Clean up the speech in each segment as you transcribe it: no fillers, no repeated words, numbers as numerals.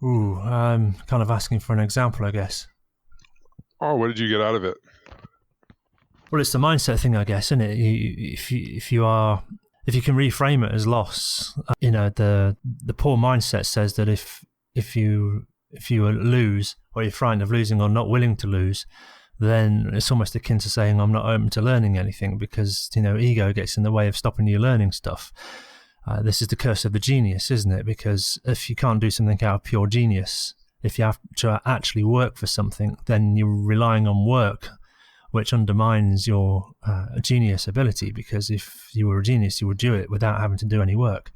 Ooh, I'm kind of asking for an example, I guess. Oh, what did you get out of it? Well, it's the mindset thing, I guess, isn't it? If you can reframe it as loss, the poor mindset says that if you lose, or you're frightened of losing or not willing to lose, then it's almost akin to saying I'm not open to learning anything, because ego gets in the way of stopping you learning stuff. This is the curse of the genius, isn't it? Because if you can't do something out of pure genius, if you have to actually work for something, then you're relying on work, which undermines your genius ability, because if you were a genius, you would do it without having to do any work.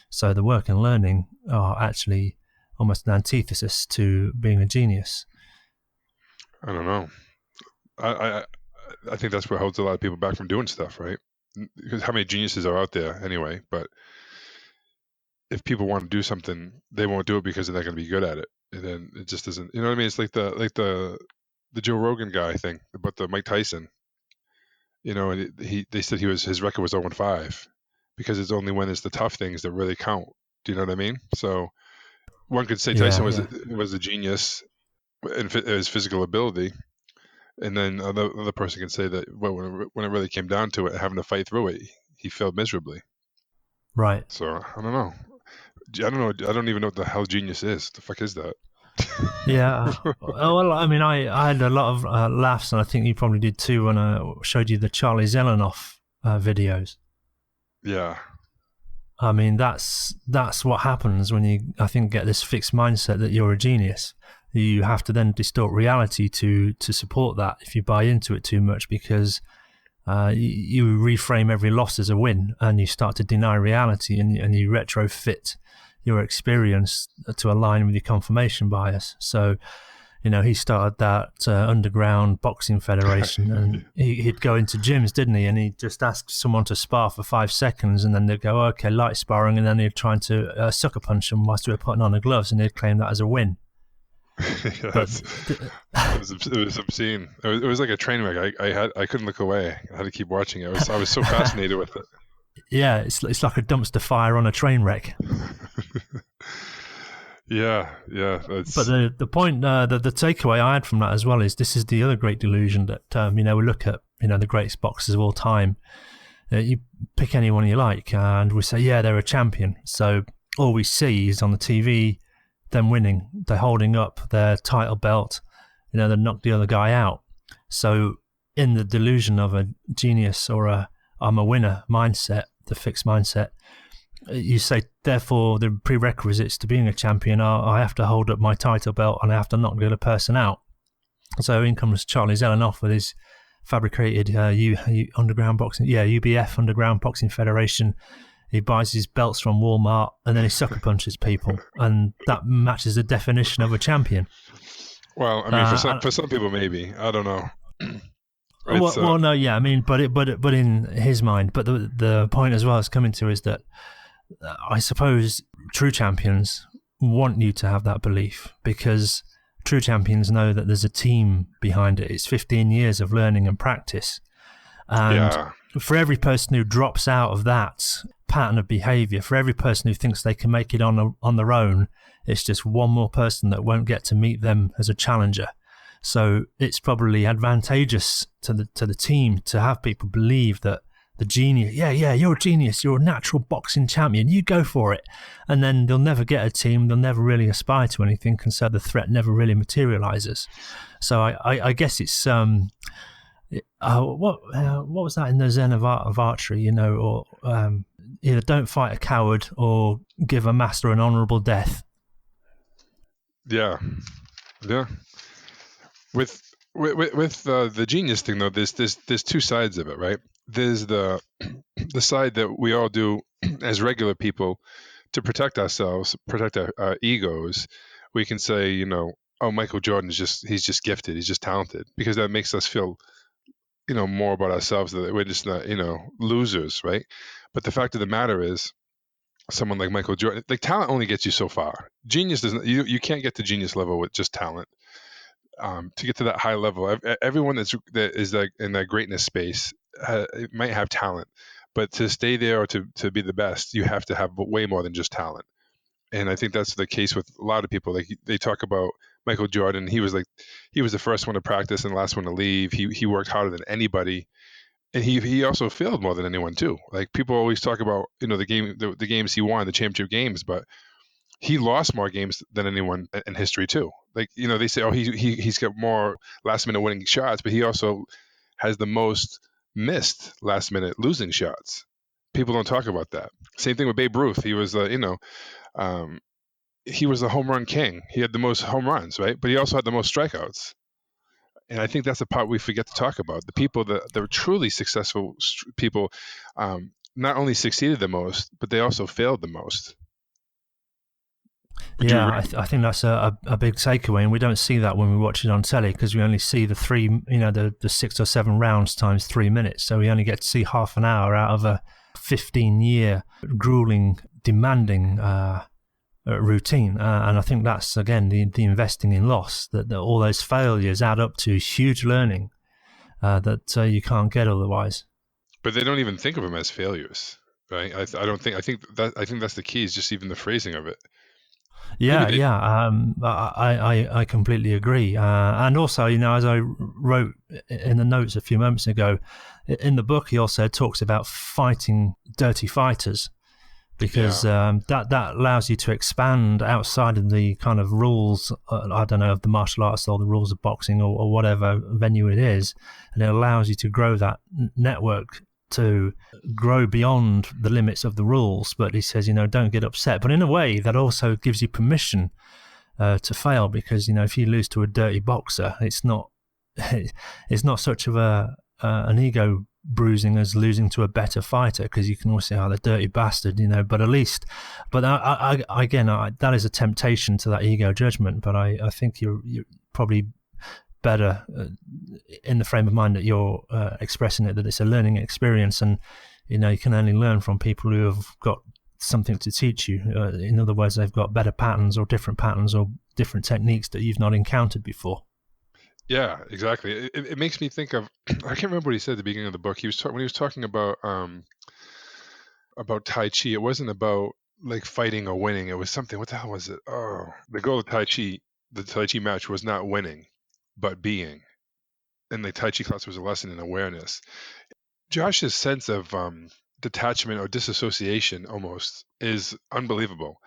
So the work and learning are actually almost an antithesis to being a genius. I don't know. I think that's what holds a lot of people back from doing stuff, right? Because how many geniuses are out there anyway? But if people want to do something, they won't do it because they're not going to be good at it, and then it just doesn't. You know what I mean? It's like the Joe Rogan guy thing about the Mike Tyson. And they said his record was 0-5 because it's only when it's the tough things that really count. Do you know what I mean? So one could say Tyson was a genius in his physical ability, and then another person can say that when it really came down to it, having to fight through it, he failed miserably. Right. So I don't know. I don't know. I don't even know what the hell genius is. The fuck is that? Yeah. Well, I mean, I had a lot of laughs, and I think you probably did too, when I showed you the Charlie zelenoff videos. Yeah. I mean, that's what happens when you, I think, get this fixed mindset that you're a genius. You have to then distort reality to support that if you buy into it too much, because you reframe every loss as a win, and you start to deny reality, and you retrofit your experience to align with your confirmation bias. So, he started that underground boxing federation, and he'd go into gyms, didn't he? And he'd just ask someone to spar for 5 seconds, and then they'd go, okay, light sparring, and then he'd try to sucker punch them whilst they were putting on the gloves, and he'd claim that as a win. Yeah, it was obscene. It was like a train wreck. I couldn't look away. I had to keep watching it. I was so fascinated with it. Yeah, it's like a dumpster fire on a train wreck. Yeah. But the point, the takeaway I had from that as well is, this is the other great delusion that we look at the greatest boxers of all time. You pick anyone you like, and we say, yeah, they're a champion. So all we see is on the TV them winning. They're holding up their title belt. They knocked the other guy out. So in the delusion of a genius or a I'm a winner mindset, the fixed mindset, you say, therefore, the prerequisites to being a champion are I have to hold up my title belt and I have to knock the other person out. So in comes Charlie zelenoff with his fabricated underground boxing, UBF, Underground Boxing Federation. He buys his belts from Walmart, and then he sucker punches people, and that matches the definition of a champion. Well, I mean, for some people, maybe, I don't know. No, yeah, I mean, but in his mind. But the point as well is coming to is that I suppose true champions want you to have that belief, because true champions know that there's a team behind it. It's 15 years of learning and practice, and for every person who drops out of that pattern of behavior, for every person who thinks they can make it on their own, it's just one more person that won't get to meet them as a challenger. So it's probably advantageous to the team to have people believe that the genius, you're a genius, you're a natural boxing champion, you go for it. And then they'll never get a team, they'll never really aspire to anything, and so the threat never really materializes. So I guess it's what was that in the Zen of archery, or either don't fight a coward or give a master an honorable death. Yeah. With the genius thing, though, there's two sides of it, right? There's the side that we all do as regular people to protect ourselves, protect our egos. We can say, oh, Michael Jordan he's just gifted, he's just talented, because that makes us feel, more about ourselves, that we're just not, losers, right? But the fact of the matter is, someone like Michael Jordan, like, talent only gets you so far. Genius doesn't. You can't get to genius level with just talent. To get to that high level, everyone that is like in that greatness space might have talent, but to stay there or to be the best, you have to have way more than just talent. And I think that's the case with a lot of people. Like they talk about Michael Jordan. He was the first one to practice and the last one to leave. He worked harder than anybody, and he also failed more than anyone too. Like people always talk about the games he won, the championship games, but he lost more games than anyone in history too. Like they say, oh, he's got more last minute winning shots, but he also has the most missed last minute losing shots. People don't talk about that. Same thing with Babe Ruth. He was um, he was the home run king. He had the most home runs, right? But he also had the most strikeouts. And I think that's the part we forget to talk about. The people that were truly successful people not only succeeded the most, but they also failed the most. Would you Yeah, agree? I think that's a big takeaway, and we don't see that when we watch it on telly because we only see the the 6 or 7 rounds times 3 minutes. So we only get to see half an hour out of a 15-year grueling, demanding routine. And I think that's, again, the investing in loss, that all those failures add up to huge learning that you can't get otherwise. But they don't even think of them as failures, right? I don't think. I think that's the key. Is just even the phrasing of it. Maybe Yeah, they. yeah. I completely agree. And also, as I wrote in the notes a few moments ago, in the book, he also talks about fighting dirty fighters, because Yeah. that allows you to expand outside of the kind of rules, I don't know, of the martial arts or the rules of boxing or whatever venue it is. And it allows you to grow that network, to grow beyond the limits of the rules. But he says, don't get upset. But in a way, that also gives you permission to fail, because, if you lose to a dirty boxer, it's not it's not such of an ego bruising as losing to a better fighter, because you can always say, oh, the dirty bastard, but at least, but again, that is a temptation to that ego judgment. But I think you're probably better in the frame of mind that you're expressing it, that it's a learning experience, and you can only learn from people who have got something to teach you. In other words, they've got better patterns or different different techniques that you've not encountered before. Yeah, exactly. It makes me think of. I can't remember what he said at the beginning of the book. When he was talking about Tai Chi. It wasn't about like fighting or winning. It was something. What the hell was it? Oh, the goal of Tai Chi, the Tai Chi match was not winning, but being. And the Tai Chi class was a lesson in awareness. Josh's sense of detachment or disassociation almost is unbelievable.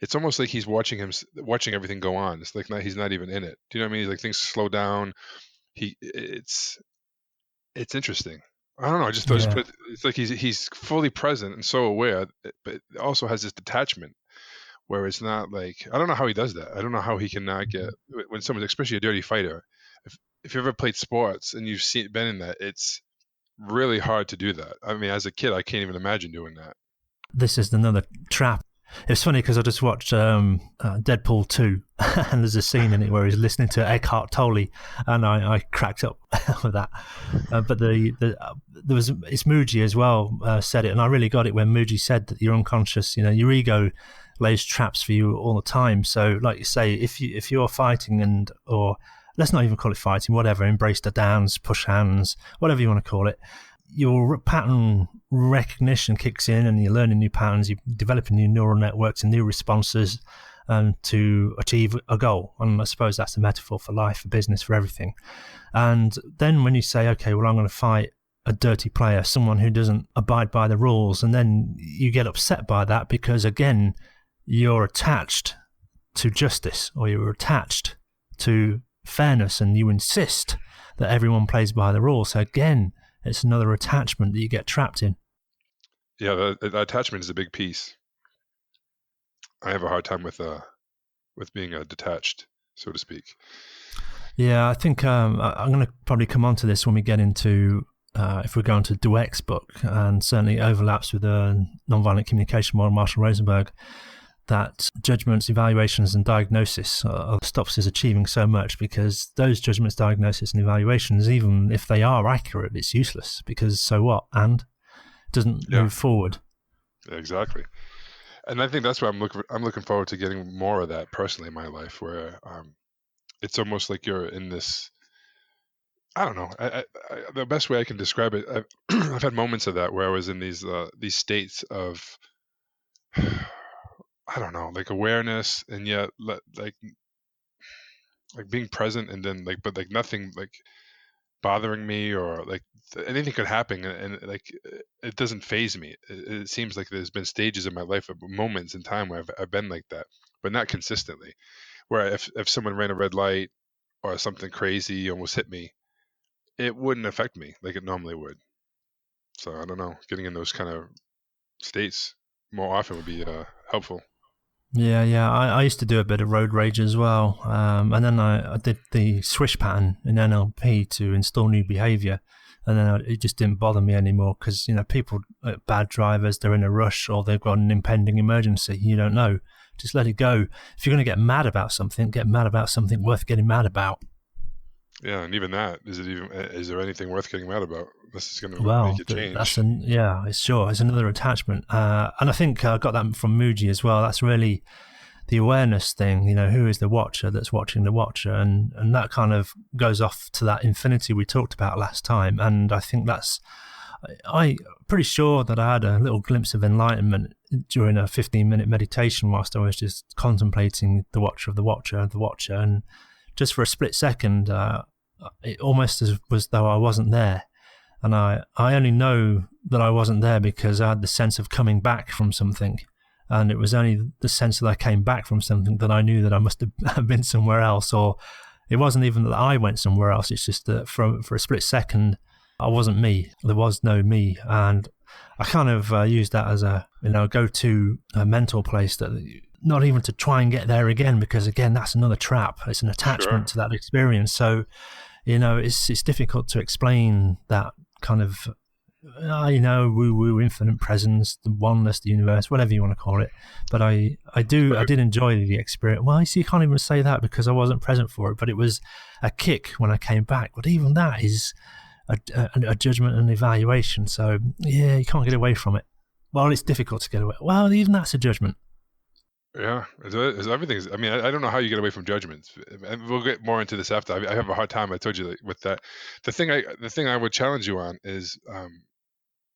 It's almost like he's watching everything go on. It's like he's not even in it. Do you know what I mean? He's like things slow down. It's interesting. I don't know. I just thought Yeah. it's like he's fully present and so aware, but also has this detachment where it's not like I don't know how he does that. I don't know how he can not get when someone, especially a dirty fighter. If you ever played sports and been in that, it's really hard to do that. I mean, as a kid, I can't even imagine doing that. This is another trap. It's funny because I just watched Deadpool 2, and there's a scene in it where he's listening to Eckhart Tolle, and I cracked up with that. But there was, it's Muji as well said it, and I really got it when Muji said that your unconscious, your ego lays traps for you all the time. So, like you say, if you're fighting or let's not even call it fighting, whatever, embrace the downs, push hands, whatever you want to call it, your pattern recognition kicks in, and you're learning new patterns, you're developing new neural networks and new responses to achieve a goal. And I suppose that's the metaphor for life, for business, for everything. And then when you say, okay, well, I'm going to fight a dirty player, someone who doesn't abide by the rules, and then you get upset by that because, again, you're attached to justice, or you're attached to fairness, and you insist that everyone plays by the rules. So again, it's another attachment that you get trapped in. Yeah, the attachment is a big piece. I have a hard time with being detached, so to speak. Yeah, I think I'm going to probably come on to this when we get into, if we're going to Dweck's book, and certainly overlaps with the nonviolent communication model, Marshall Rosenberg, that judgments, evaluations, and diagnosis stops us achieving so much, because those judgments, diagnosis, and evaluations, even if they are accurate, it's useless, because so what? And it doesn't Yeah, move forward. exactly. And I think that's why I'm looking forward to getting more of that personally in my life, where it's almost like you're in this. I don't know. The best way I can describe it, I've had moments of that where I was in these states of I don't know, like awareness, and yet like being present, and then but like nothing like bothering me, or like anything could happen, and like it doesn't phase me. It seems like there's been stages in my life, moments in time where I've been like that, but not consistently. Where if someone ran a red light or something crazy almost hit me, it wouldn't affect me like it normally would. So I don't know, getting in those kind of states more often would be helpful. Yeah. I used to do a bit of road rage as well, and then I did the swish pattern in NLP to install new behaviour, and then it just didn't bother me anymore because people, bad drivers, they're in a rush or they've got an impending emergency. You don't know. Just let it go. If you're going to get mad about something, get mad about something worth getting mad about. Yeah, and even that, is there anything worth getting mad about? This is going to make Well, you change. it's another attachment, and I think I got that from Muji as well. That's really the awareness thing. Who is the watcher that's watching the watcher, and that kind of goes off to that infinity we talked about last time. And I think I'm pretty sure that I had a little glimpse of enlightenment during a 15-minute meditation whilst I was just contemplating the watcher of the watcher of the watcher, and just for a split second, it almost was though I wasn't there. And I only know that I wasn't there because I had the sense of coming back from something. And it was only the sense that I came back from something that I knew that I must have been somewhere else. Or it wasn't even that I went somewhere else. It's just that for a split second, I wasn't me. There was no me. And I kind of used that as a go-to mental place, that not even to try and get there again, because again, that's another trap. It's an attachment to that experience. So, it's difficult to explain that kind of, woo-woo, infinite presence, the oneness, the universe, whatever you want to call it. But I did enjoy the experience. Well, you can't even say that because I wasn't present for it, but it was a kick when I came back. But even that is a judgment and evaluation. So, yeah, you can't get away from it. Well, it's difficult to get away. Well, even that's a judgment. Yeah, everything's. I mean, I don't know how you get away from judgments, and we'll get more into this after. I have a hard time. I told you with that. The thing I would challenge you on is,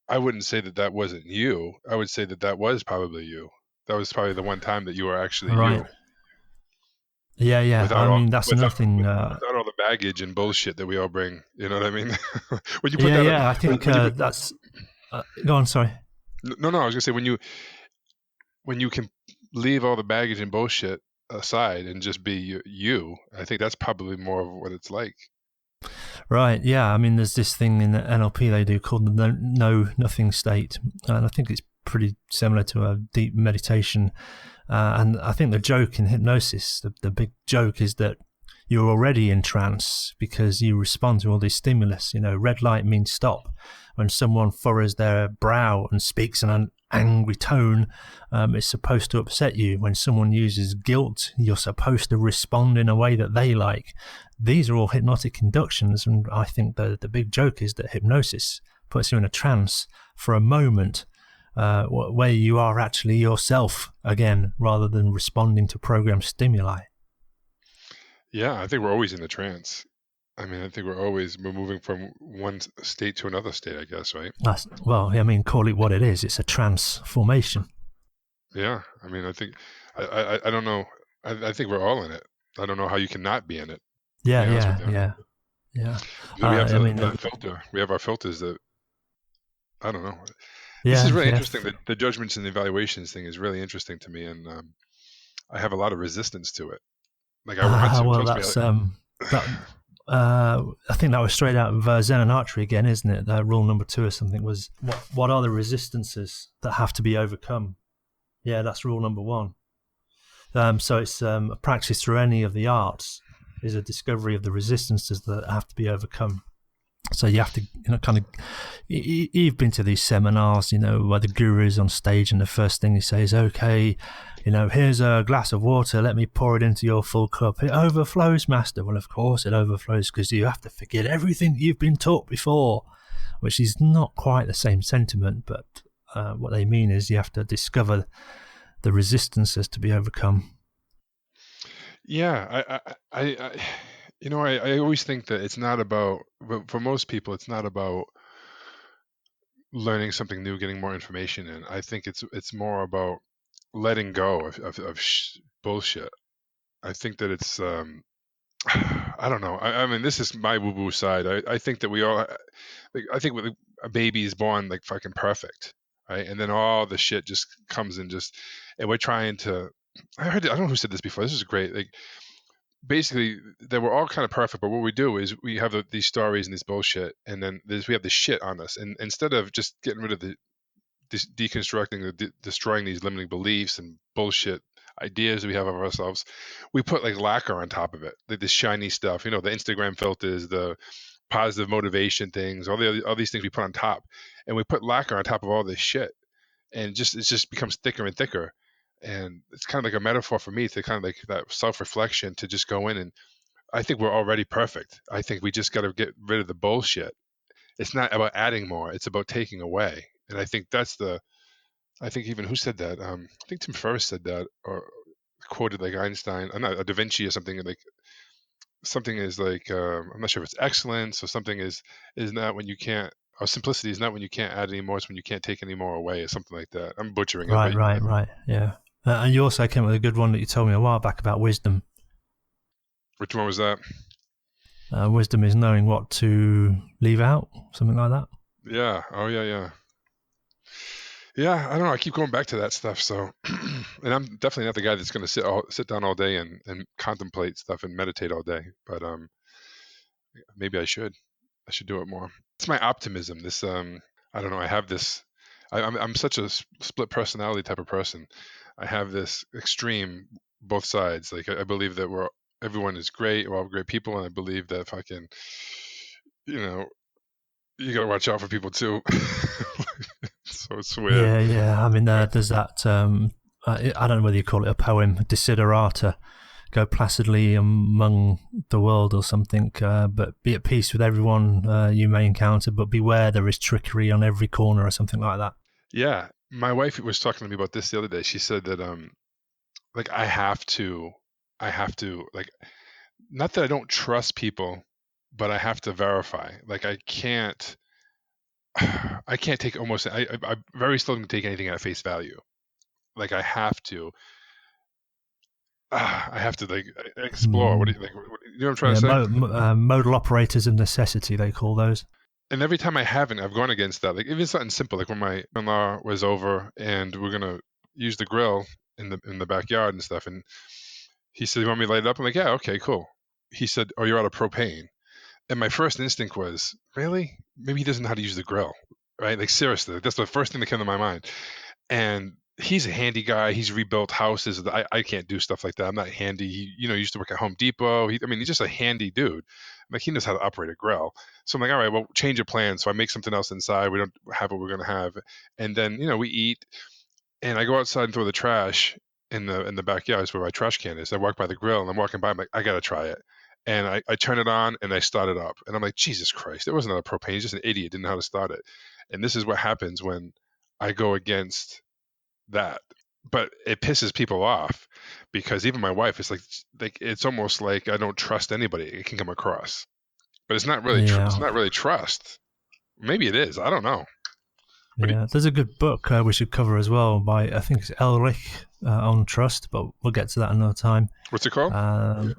I wouldn't say that wasn't you. I would say that was probably you. That was probably the one time that you were actually Right. you, Yeah. without I all mean, that's another thing. without all the baggage and bullshit that we all bring. You know what I mean? When you put Yeah. I think that's. Go on. Sorry. no, I was gonna say when you can leave all the baggage and bullshit aside and just be you, I think that's probably more of what it's like. Right. Yeah. I mean, there's this thing in the NLP they do called the know nothing state, and I think it's pretty similar to a deep meditation. And I think the joke in hypnosis, the big joke, is that you're already in trance because you respond to all this stimulus. Red light means stop. When someone furrows their brow and speaks in an angry tone, it's supposed to upset you. When someone uses guilt, you're supposed to respond in a way that they like. These are all hypnotic inductions, and I think the big joke is that hypnosis puts you in a trance for a moment, where you are actually yourself again, rather than responding to programmed stimuli. Yeah, I think we're always in the trance. I mean, I think we're moving from one state to another state, I guess, right? Call it what it is. It's a transformation. Yeah, I mean, I don't know. I think we're all in it. I don't know how you can not be in it. Yeah. We have that filter. We have our filters that, I don't know. This is really interesting. The judgments and the evaluations thing is really interesting to me, and I have a lot of resistance to it. Like I want to. Well, that's I think that was straight out of Zen and Archery again, isn't it? Rule number 2 or something was, what are the resistances that have to be overcome? Yeah, that's rule number 1. So it's a practice through any of the arts is a discovery of the resistances that have to be overcome. So you have to, kind of, you've been to these seminars, where the guru is on stage and the first thing he says, okay, here's a glass of water, let me pour it into your full cup. It overflows, master. Well, of course it overflows because you have to forget everything you've been taught before, which is not quite the same sentiment, but what they mean is you have to discover the resistances to be overcome. Yeah, I always think that it's not about, for most people, it's not about learning something new, getting more information in. I think it's more about letting go of bullshit. I think that it's I don't know. I mean, this is my woo-woo side. I think that we all, like, I think with a baby is born like fucking perfect, right? And then all the shit just comes and and we're trying to. I don't know who said this before. This is great. Like, basically, they were all kind of perfect, but what we do is we have these stories and this bullshit, and then we have this shit on us. And instead of just getting rid of deconstructing, destroying these limiting beliefs and bullshit ideas we have of ourselves, we put like lacquer on top of it, like this shiny stuff, the Instagram filters, the positive motivation things, all these things we put on top, and we put lacquer on top of all this shit, and it just becomes thicker and thicker. And it's kind of like a metaphor for me to kind of like that self-reflection, to just go in, and I think we're already perfect. I think we just got to get rid of the bullshit. It's not about adding more, it's about taking away. And I think I think even who said that? I think Tim Ferriss said that, or quoted like Einstein, not Da Vinci or something. Like something is like I'm not sure if it's excellence, or something is not when you can't, or simplicity is not when you can't add any more, it's when you can't take any more away, or something like that. I'm butchering it, but Right. Yeah. And you also came with a good one that you told me a while back about wisdom. which one was that? Wisdom is knowing what to leave out, something like that. Yeah. Oh yeah. Yeah, I don't know. I keep going back to that stuff. So, and I'm definitely not the guy that's going to sit down all day and contemplate stuff and meditate all day. But maybe I should. I should do it more. It's my optimism. This I don't know. I have this. I'm such a split personality type of person. I have this extreme, both sides. Like I believe that everyone is great. We're all great people, and I believe that if I can, you got to watch out for people too. So it's weird. Yeah. I mean, there's that. I don't know whether you call it a poem, desiderata. Go placidly among the world or something, but be at peace with everyone you may encounter, but beware there is trickery on every corner, or something like that. Yeah, my wife was talking to me about this the other day. She said that like I have to like, not that I don't trust people, but I have to verify. Like I can't take almost I very seldom take anything at face value. Like I have to like explore. What do you know what I'm trying to say? Modal operators of necessity, they call those. And every time I haven't, I've gone against that. Like even something simple, like when my in-law was over and we're gonna use the grill in the backyard and stuff, and he said, "You want me to light it up?" I'm like, "Yeah, okay, cool." He said, "Oh, you're out of propane." And my first instinct was, really? Maybe he doesn't know how to use the grill, right? Like seriously, that's the first thing that came to my mind. And he's a handy guy. He's rebuilt houses. I can't do stuff like that. I'm not handy. He, used to work at Home Depot. He's just a handy dude. Like he knows how to operate a grill. So I'm like, all right, well, change your plan. So I make something else inside. We don't have what we're gonna have, and then we eat, and I go outside and throw the trash in the backyard. Is where my trash can is. I walk by the grill and I'm walking by. I'm like, I gotta try it. And I turn it on and I start it up. And I'm like, Jesus Christ, it wasn't a propane. He's just an idiot. Didn't know how to start it. And this is what happens when I go against that. But it pisses people off, because even my wife is like it's almost like I don't trust anybody. It can come across, but it's not really it's not really trust. Maybe it is. I don't know. There's a good book we should cover as well by, I think it's Elrich, on trust, but we'll get to that another time. What's it called?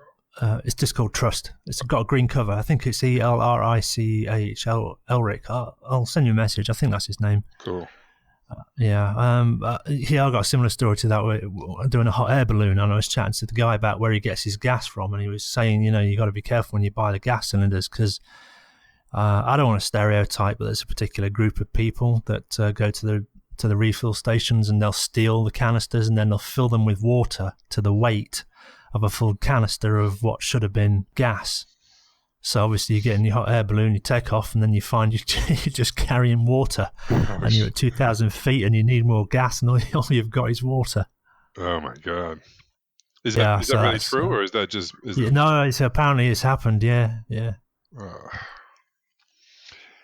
It's just called Trust. It's got a green cover. I think it's Elrich. Elrich. I'll send you a message. I think that's his name. Cool. I got a similar story to that. We're doing a hot air balloon, and I was chatting to the guy about where he gets his gas from, and he was saying, you got to be careful when you buy the gas cylinders, because I don't want to stereotype, but there's a particular group of people that go to the refill stations, and they'll steal the canisters, and then they'll fill them with water to the weight of a full canister of what should have been gas. So obviously you get in your hot air balloon, you take off, and then you find you're just carrying water, and you're at 2,000 feet, and you need more gas, and all you've got is water. Oh my God! Is that really true, or is that just? No, apparently it's happened. Yeah.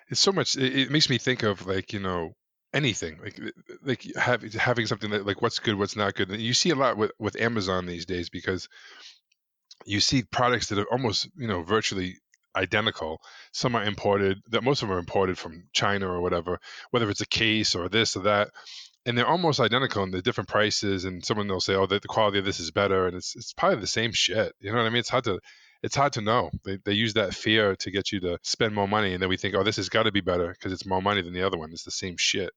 It's so much. It makes me think of anything, like having something that, like, what's good, what's not good. And you see a lot with Amazon these days, because you see products that are almost virtually identical. Some are imported. That most of them are imported from China or whatever. Whether it's a case or this or that, and they're almost identical in the different prices, and someone will say, oh, the quality of this is better, and it's probably the same shit. You know what I mean? It's hard to know. They use that fear to get you to spend more money, and then we think, oh, this has got to be better because it's more money than the other one. It's the same shit.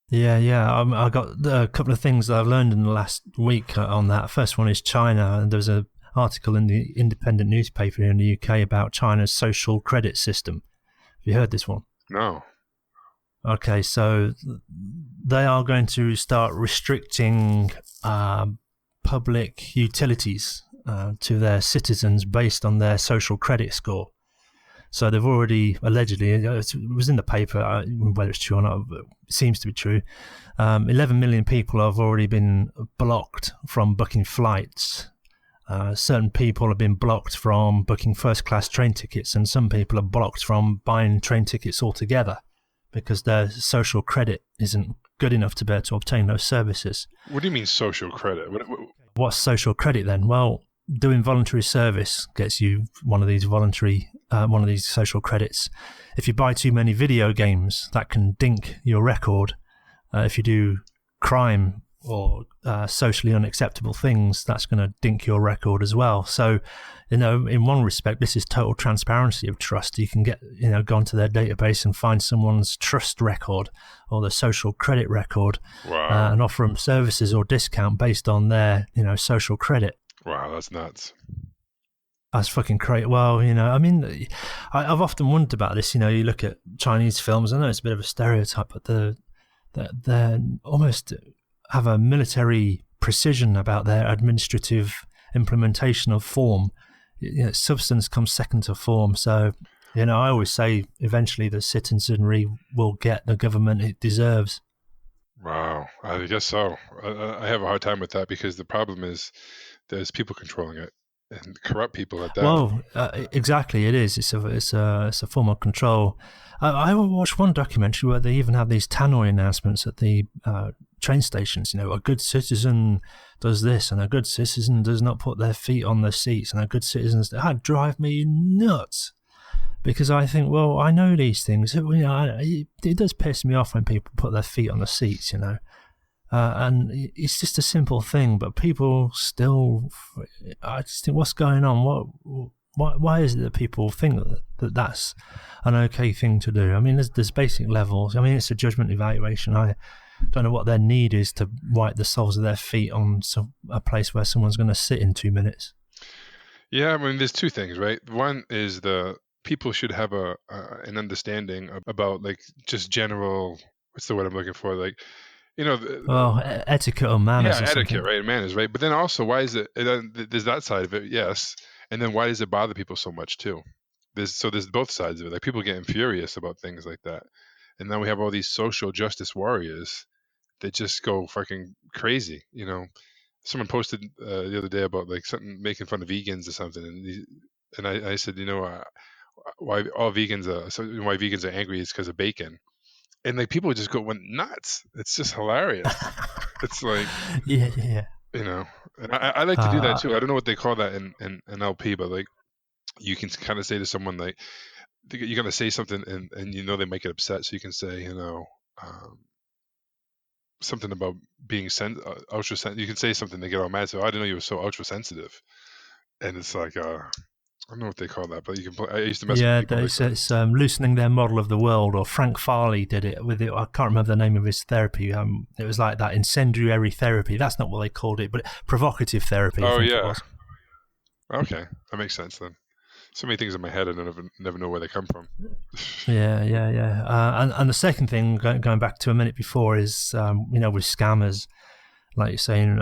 Yeah. I got a couple of things that I've learned in the last week on that. First one is China, and there's an article in the independent newspaper here in the UK about China's social credit system. Have you heard this one? No. Okay, so they are going to start restricting public utilities to their citizens based on their social credit score. So they've already, allegedly, it was in the paper, whether it's true or not, but it seems to be true, 11 million people have already been blocked from booking flights. Certain people have been blocked from booking first-class train tickets, and some people are blocked from buying train tickets altogether because their social credit isn't good enough to be able to obtain those services. What do you mean social credit? What's social credit then? Well, doing voluntary service gets you one of these social credits. If you buy too many video games, that can dink your record. If you do crime or socially unacceptable things, that's going to dink your record as well. So, in one respect, this is total transparency of trust. You can go onto their database and find someone's trust record or the social credit record. Wow. And offer them services or discount based on their, social credit. Wow, that's nuts. That's fucking crazy. Well, I've often wondered about this. You look at Chinese films. I know it's a bit of a stereotype, but they're almost have a military precision about their administrative implementation of form. Substance comes second to form. So, I always say eventually the citizenry will get the government it deserves. Wow, I guess so. I have a hard time with that because the problem is there's people controlling it and corrupt people at that. Well, exactly, it is. It's a form of control. I watched one documentary where they even have these tannoy announcements at the train stations. A good citizen does this, and a good citizen does not put their feet on the seats, and a good citizen that drive me nuts. Because I think, well, I know these things. It does piss me off when people put their feet on the seats, and it's just a simple thing, but people still, I just think, what's going on? Why is it that people think that that's an okay thing to do? I mean, there's basic levels. I mean, it's a judgment evaluation. I don't know what their need is to wipe the soles of their feet on a place where someone's going to sit in 2 minutes. Yeah, I mean, there's two things, right? One is people should have an understanding about just general, what's the word I'm looking for? Etiquette or manners. Yeah, or etiquette, something. Right? Manners, right? But then also, why is it? There's that side of it, yes. And then why does it bother people so much too? There's both sides of it. Like people getting furious about things like that, and then we have all these social justice warriors that just go fucking crazy. Someone posted the other day about something making fun of vegans or something, and I said, why vegans are angry is because of bacon, and people just went nuts. It's just hilarious. It's like yeah. And I like to do that too. I don't know what they call that in NLP, but you can kind of say to someone you're gonna say something and they might get upset, so you can say something about being ultra sensitive. You can say something, they get all mad. So I didn't know you were so ultra sensitive, and it's like I don't know what they call that, but you can. I used to mess with people. It's loosening their model of the world. Or Frank Farley did it with it. I can't remember the name of his therapy. It was like that incendiary therapy. That's not what they called it, but provocative therapy. Oh, I think yeah. it was. Okay, that makes sense then. So many things in my head, I never know where they come from. Yeah. And the second thing, going back to a minute before, is with scammers. Like you're saying,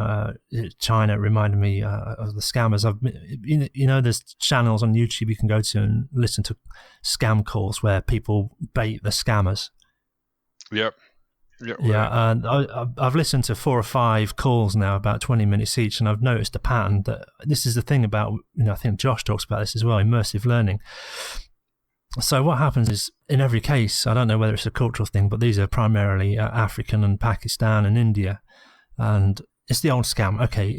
China reminded me of the scammers. There's channels on YouTube you can go to and listen to scam calls where people bait the scammers. Yep. Yeah, and I've listened to 4 or 5 calls now, about 20 minutes each, and I've noticed a pattern that this is the thing about, I think Josh talks about this as well, immersive learning. So what happens is, in every case, I don't know whether it's a cultural thing, but these are primarily African and Pakistan and India. And it's the old scam. Okay,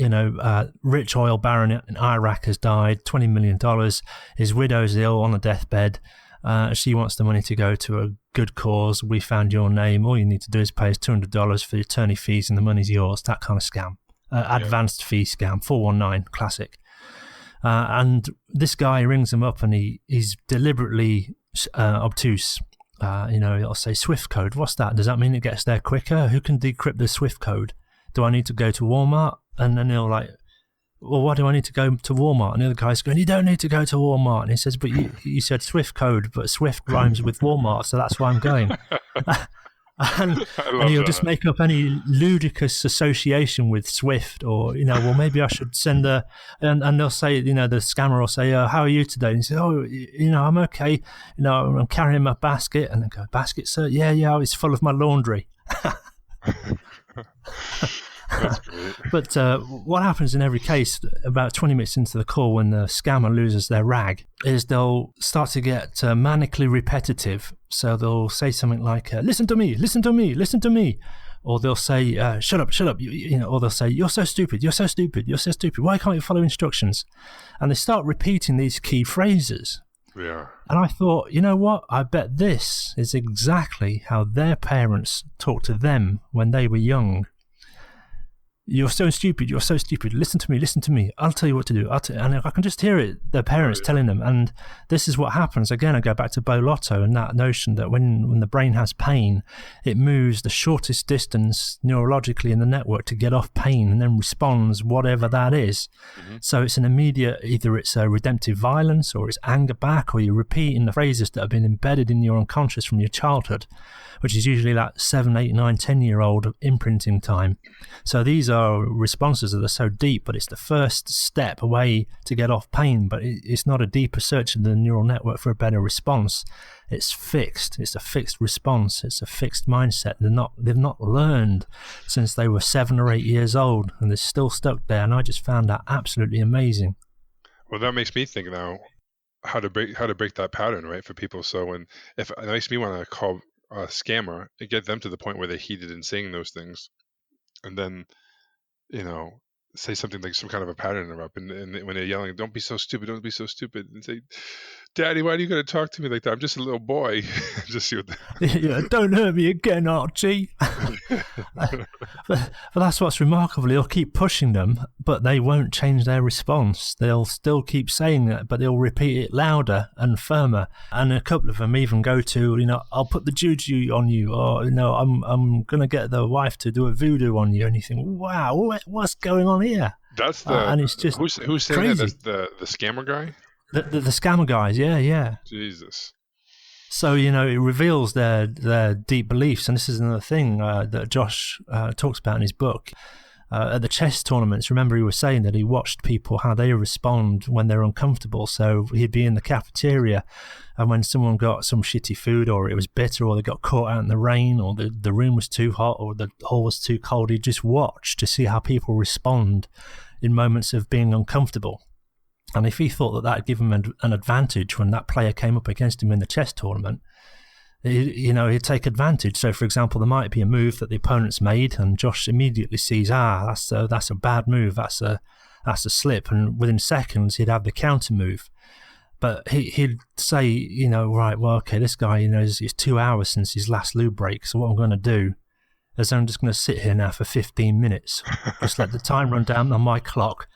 rich oil baron in Iraq has died, $20 million. His widow's ill on a deathbed. She wants the money to go to a good cause. We found your name. All you need to do is pay us $200 for the attorney fees and the money's yours. That kind of scam. Advanced fee scam, 419, classic. And this guy rings him up and he's deliberately obtuse. He'll say Swift code. What's that? Does that mean it gets there quicker? Who can decrypt the Swift code? Do I need to go to Walmart? And then he'll like, well, why do I need to go to Walmart? And the other guy's going, you don't need to go to Walmart. And he says, but you said Swift code, but Swift rhymes with Walmart, so that's why I'm going. and he'll just make up any ludicrous association with Swift, or well, maybe I should send and they'll say, the scammer will say, how are you today? And he says, I'm okay, I'm carrying my basket. And they go, basket, sir? Yeah, it's full of my laundry. That's great. But what happens in every case, about 20 minutes into the call, when the scammer loses their rag, is they'll start to get manically repetitive. So they'll say something like, listen to me, listen to me, listen to me. Or they'll say, shut up, or they'll say, you're so stupid, you're so stupid, you're so stupid. Why can't you follow instructions? And they start repeating these key phrases. Yeah. And I thought, you know what? I bet this is exactly how their parents talked to them when they were young. You're so stupid, you're so stupid. Listen to me. I'll tell you what to do. And I can just hear it, their parents telling them. And this is what happens. Again, I go back to Bo Lotto and that notion that when the brain has pain, it moves the shortest distance neurologically in the network to get off pain and then responds whatever that is. Mm-hmm. So it's an immediate, either it's a redemptive violence or it's anger back, or you're repeating the phrases that have been embedded in your unconscious from your childhood, which is usually that 7, 8, 9, 10-year-old imprinting time. So these are responses that are so deep, but it's the first step away to get off pain. But it's not a deeper search of the neural network for a better response. It's fixed. It's a fixed response. It's a fixed mindset. They've not learned since they were 7 or 8 years old, and they're still stuck there. And I just found that absolutely amazing. Well, that makes me think now how to break that pattern, right, for people. So if it makes me want to call a scammer and get them to the point where they're heated in saying those things, and then say something like some kind of a pattern interrupt, and when they're yelling, don't be so stupid, and say, Daddy, why do you got to talk to me like that? I'm just a little boy. Just see what yeah, don't hurt me again, Archie. but that's what's remarkable. He'll keep pushing them, but they won't change their response. They'll still keep saying that, but they'll repeat it louder and firmer. And a couple of them even go to, I'll put the juju on you, or I'm gonna get the wife to do a voodoo on you. And you think, wow, what's going on here? That's the and it's just who's saying crazy. That? That's the scammer guy. The scammer guys, yeah. Jesus. So, it reveals their deep beliefs. And this is another thing that Josh talks about in his book. At the chess tournaments, remember he was saying that he watched people, how they respond when they're uncomfortable. So he'd be in the cafeteria, and when someone got some shitty food, or it was bitter, or they got caught out in the rain, or the room was too hot, or the hall was too cold, he'd just watch to see how people respond in moments of being uncomfortable. And if he thought that would give him an advantage when that player came up against him in the chess tournament, he'd take advantage. So, for example, there might be a move that the opponent's made, and Josh immediately sees, that's a bad move, that's a slip, and within seconds he'd have the counter move. But he'd say, right, well, okay, this guy, it's 2 hours since his last loo break, so what I'm going to do is I'm just going to sit here now for 15 minutes, just let the time run down on my clock.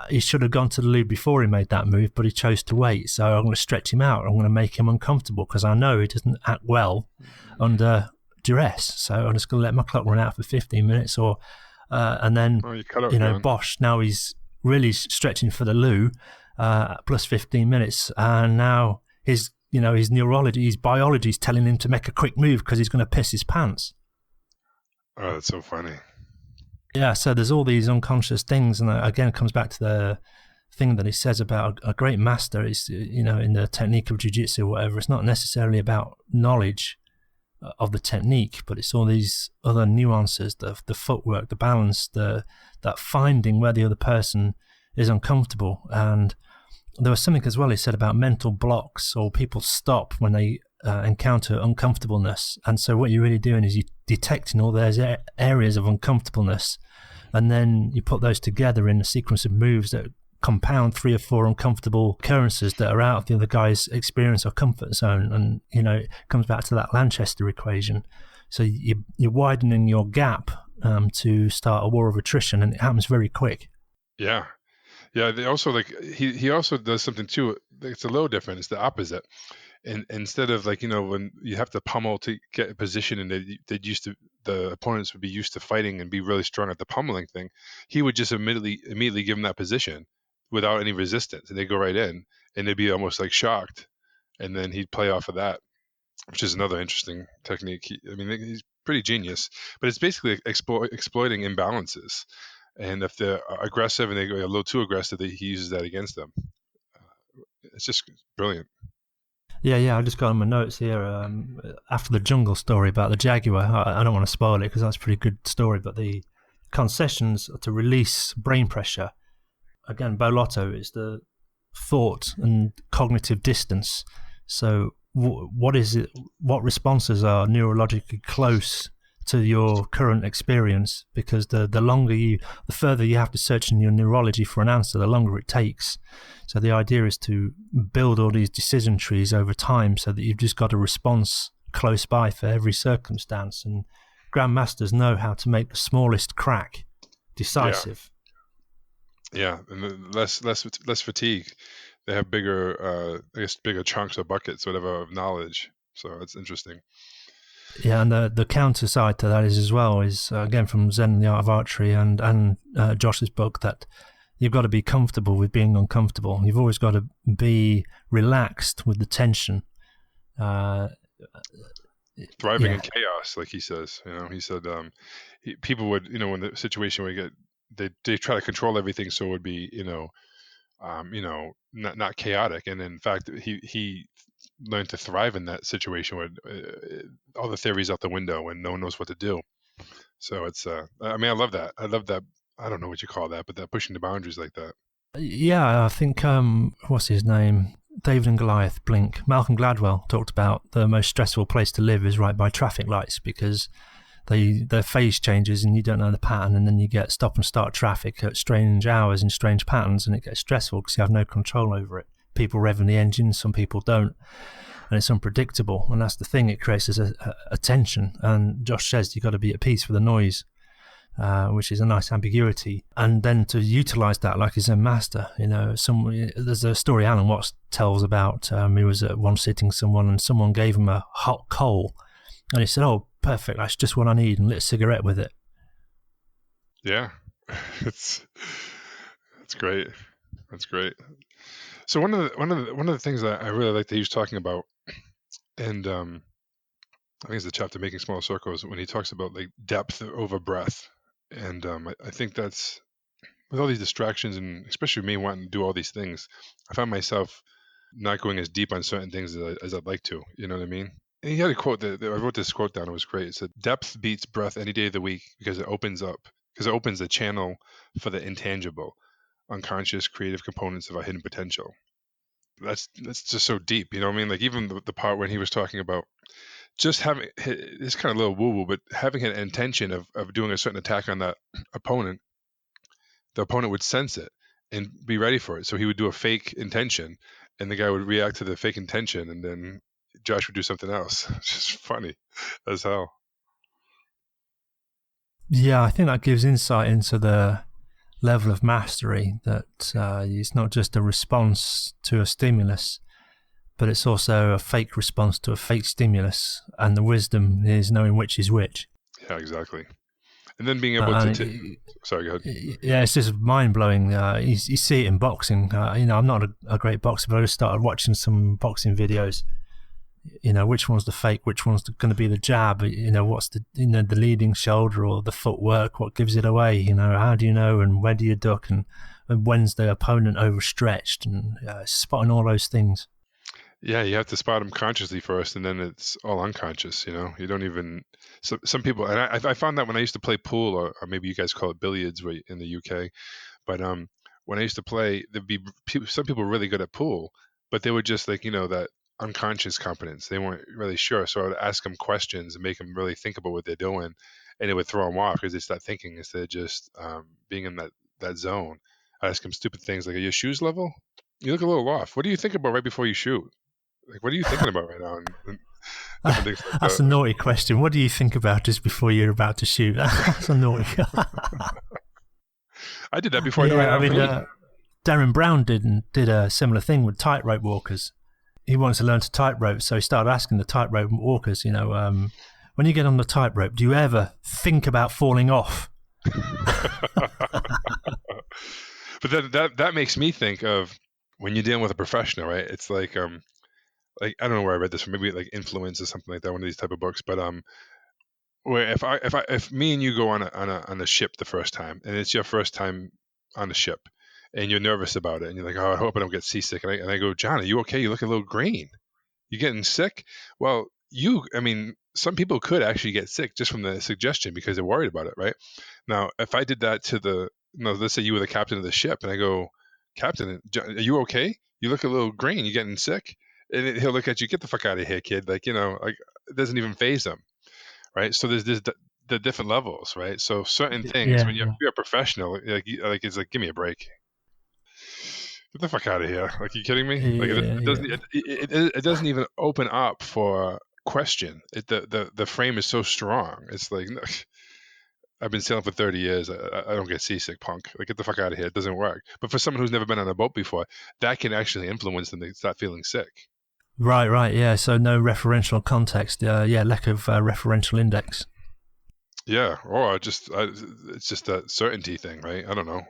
He should have gone to the loo before he made that move, but he chose to wait. So I'm going to stretch him out. I'm going to make him uncomfortable because I know he doesn't act well under duress. So I'm just going to let my clock run out for 15 minutes, and then bosh. Now he's really stretching for the loo, plus 15 minutes, and now his neurology, his biology is telling him to make a quick move because he's going to piss his pants. Oh, that's so funny. Yeah, so there's all these unconscious things, and again, it comes back to the thing that he says about a great master is, in the technique of jiu-jitsu or whatever, it's not necessarily about knowledge of the technique, but it's all these other nuances, the footwork, the balance, that finding where the other person is uncomfortable. And there was something as well he said about mental blocks, or people stop when they encounter uncomfortableness. And so what you're really doing is you're detecting all those areas of uncomfortableness, and then you put those together in a sequence of moves that compound 3 or 4 uncomfortable occurrences that are out of the other guy's experience or comfort zone. And, it comes back to that Lanchester equation. So you're widening your gap to start a war of attrition, and it happens very quick. Yeah. Yeah, they also he also does something too. It's a little different. It's the opposite. And instead of when you have to pummel to get a position, and the opponents would be used to fighting and be really strong at the pummeling thing, he would just immediately give them that position without any resistance, and they go right in, and they'd be almost like shocked, and then he'd play off of that, which is another interesting technique. He's pretty genius, but it's basically exploiting imbalances. And if they're aggressive and they go a little too aggressive, he uses that against them. It's just brilliant. Yeah, I just got on my notes here. After the jungle story about the jaguar, I don't want to spoil it because that's a pretty good story, but the concessions to release brain pressure, again, Bolotto is the thought and cognitive distance. So what is it? What responses are neurologically close to your current experience? Because the further you have to search in your neurology for an answer, the longer it takes. So the idea is to build all these decision trees over time so that you've just got a response close by for every circumstance. And grandmasters know how to make the smallest crack decisive. Yeah, and less fatigue. They have bigger, bigger chunks or buckets, whatever, of knowledge. So it's interesting. Yeah, and the counter side to that is again from Zen and the Art of Archery and Josh's book, that you've got to be comfortable with being uncomfortable. You've always got to be relaxed with the tension. Thriving in chaos, like he says. He said people would, when the situation would get, they try to control everything so it would be, not chaotic. And in fact, he learned to thrive in that situation where all the theories out the window when no one knows what to do. So it's, I love that. I love that. I don't know what you call that, but that pushing the boundaries like that. Yeah, I think, what's his name? David and Goliath, Blink. Malcolm Gladwell talked about the most stressful place to live is right by traffic lights, because their phase changes and you don't know the pattern, and then you get stop and start traffic at strange hours in strange patterns, and it gets stressful because you have no control over it. People revving the engine, some people don't, and it's unpredictable, and that's the thing. It creates a tension, and Josh says you've got to be at peace with the noise, which is a nice ambiguity, and then to utilize that like he's a master. There's a story Alan Watts tells about. He was at one sitting someone, and someone gave him a hot coal, and he said, "Oh, perfect, that's just what I need," and lit a cigarette with it. Yeah, it's great. That's great. So one of the things that I really like that he was talking about, and I think it's the chapter Making Small Circles, when he talks about like depth over breadth. And I think that's, with all these distractions, and especially me wanting to do all these things, I find myself not going as deep on certain things as I'd like to. You know what I mean? And he had a quote that I wrote this quote down. It was great. It said, "Depth beats breadth any day of the week because it opens the channel for the intangible, unconscious, creative components of our hidden potential." That's just so deep. You know what I mean? Like even the part when he was talking about just having, it's kind of a little woo-woo, but having an intention of doing a certain attack on that opponent, the opponent would sense it and be ready for it. So he would do a fake intention, and the guy would react to the fake intention, and then Josh would do something else. It's just funny as hell. Yeah, I think that gives insight into the level of mastery, that it's not just a response to a stimulus, but it's also a fake response to a fake stimulus, and the wisdom is knowing which is which. Yeah, exactly. And then being able to... Sorry, go ahead. Yeah, it's just mind-blowing. You see it in boxing. I'm not a great boxer, but I just started watching some boxing videos. Which one's the fake, which one's going to be the jab, what's the leading shoulder or the footwork, what gives it away, how do you know, and where do you duck, and when's the opponent overstretched, and spotting all those things. Yeah, you have to spot them consciously first, and then it's all unconscious. You don't even. So some people, and I found that when I used to play pool, or maybe you guys call it billiards, right, in the UK. But when I used to play, there'd be some people really good at pool, but they were just like that unconscious competence. They weren't really sure, so I would ask them questions and make them really think about what they're doing, and it would throw them off because they start thinking instead of just being in that zone. I ask them stupid things like, "Are your shoes level? You look a little off. What do you think about right before you shoot? Like, what are you thinking about right now?" And different things like That's that. a naughty question. What do you think about just before you're about to shoot? That's a naughty. I did that before I knew Yeah, I anything. mean, Darren Brown did a similar thing with tightrope walkers. He wanted to learn to tightrope, so he started asking the tightrope walkers, when you get on the tightrope, do you ever think about falling off? But that makes me think of when you're dealing with a professional, right? It's like I don't know where I read this from, maybe like Influence or something like that, one of these type of books. But where if me and you go on a ship the first time, and it's your first time on the ship, and you're nervous about it, and you're like, oh, I hope I don't get seasick, and I go, John, are you okay? You look a little green. You getting sick? Well, some people could actually get sick just from the suggestion because they're worried about it, right? Now, if I did that to let's say you were the captain of the ship, and I go, Captain, are you okay? You look a little green. You getting sick? And he'll look at you, get the fuck out of here, kid. Like, like it doesn't even phase him, right? So there's the different levels, right? So certain things, when you're a professional, like it's like, give me a break. Get the fuck out of here! Like, you kidding me? Like, it doesn't. It doesn't even open up for question. The frame is so strong. It's like, I've been sailing for 30 years. I don't get seasick, punk. Like, get the fuck out of here. It doesn't work. But for someone who's never been on a boat before, that can actually influence them to start feeling sick. Right, yeah. So no referential context. Lack of referential index. Yeah, or it's just that certainty thing, right? I don't know.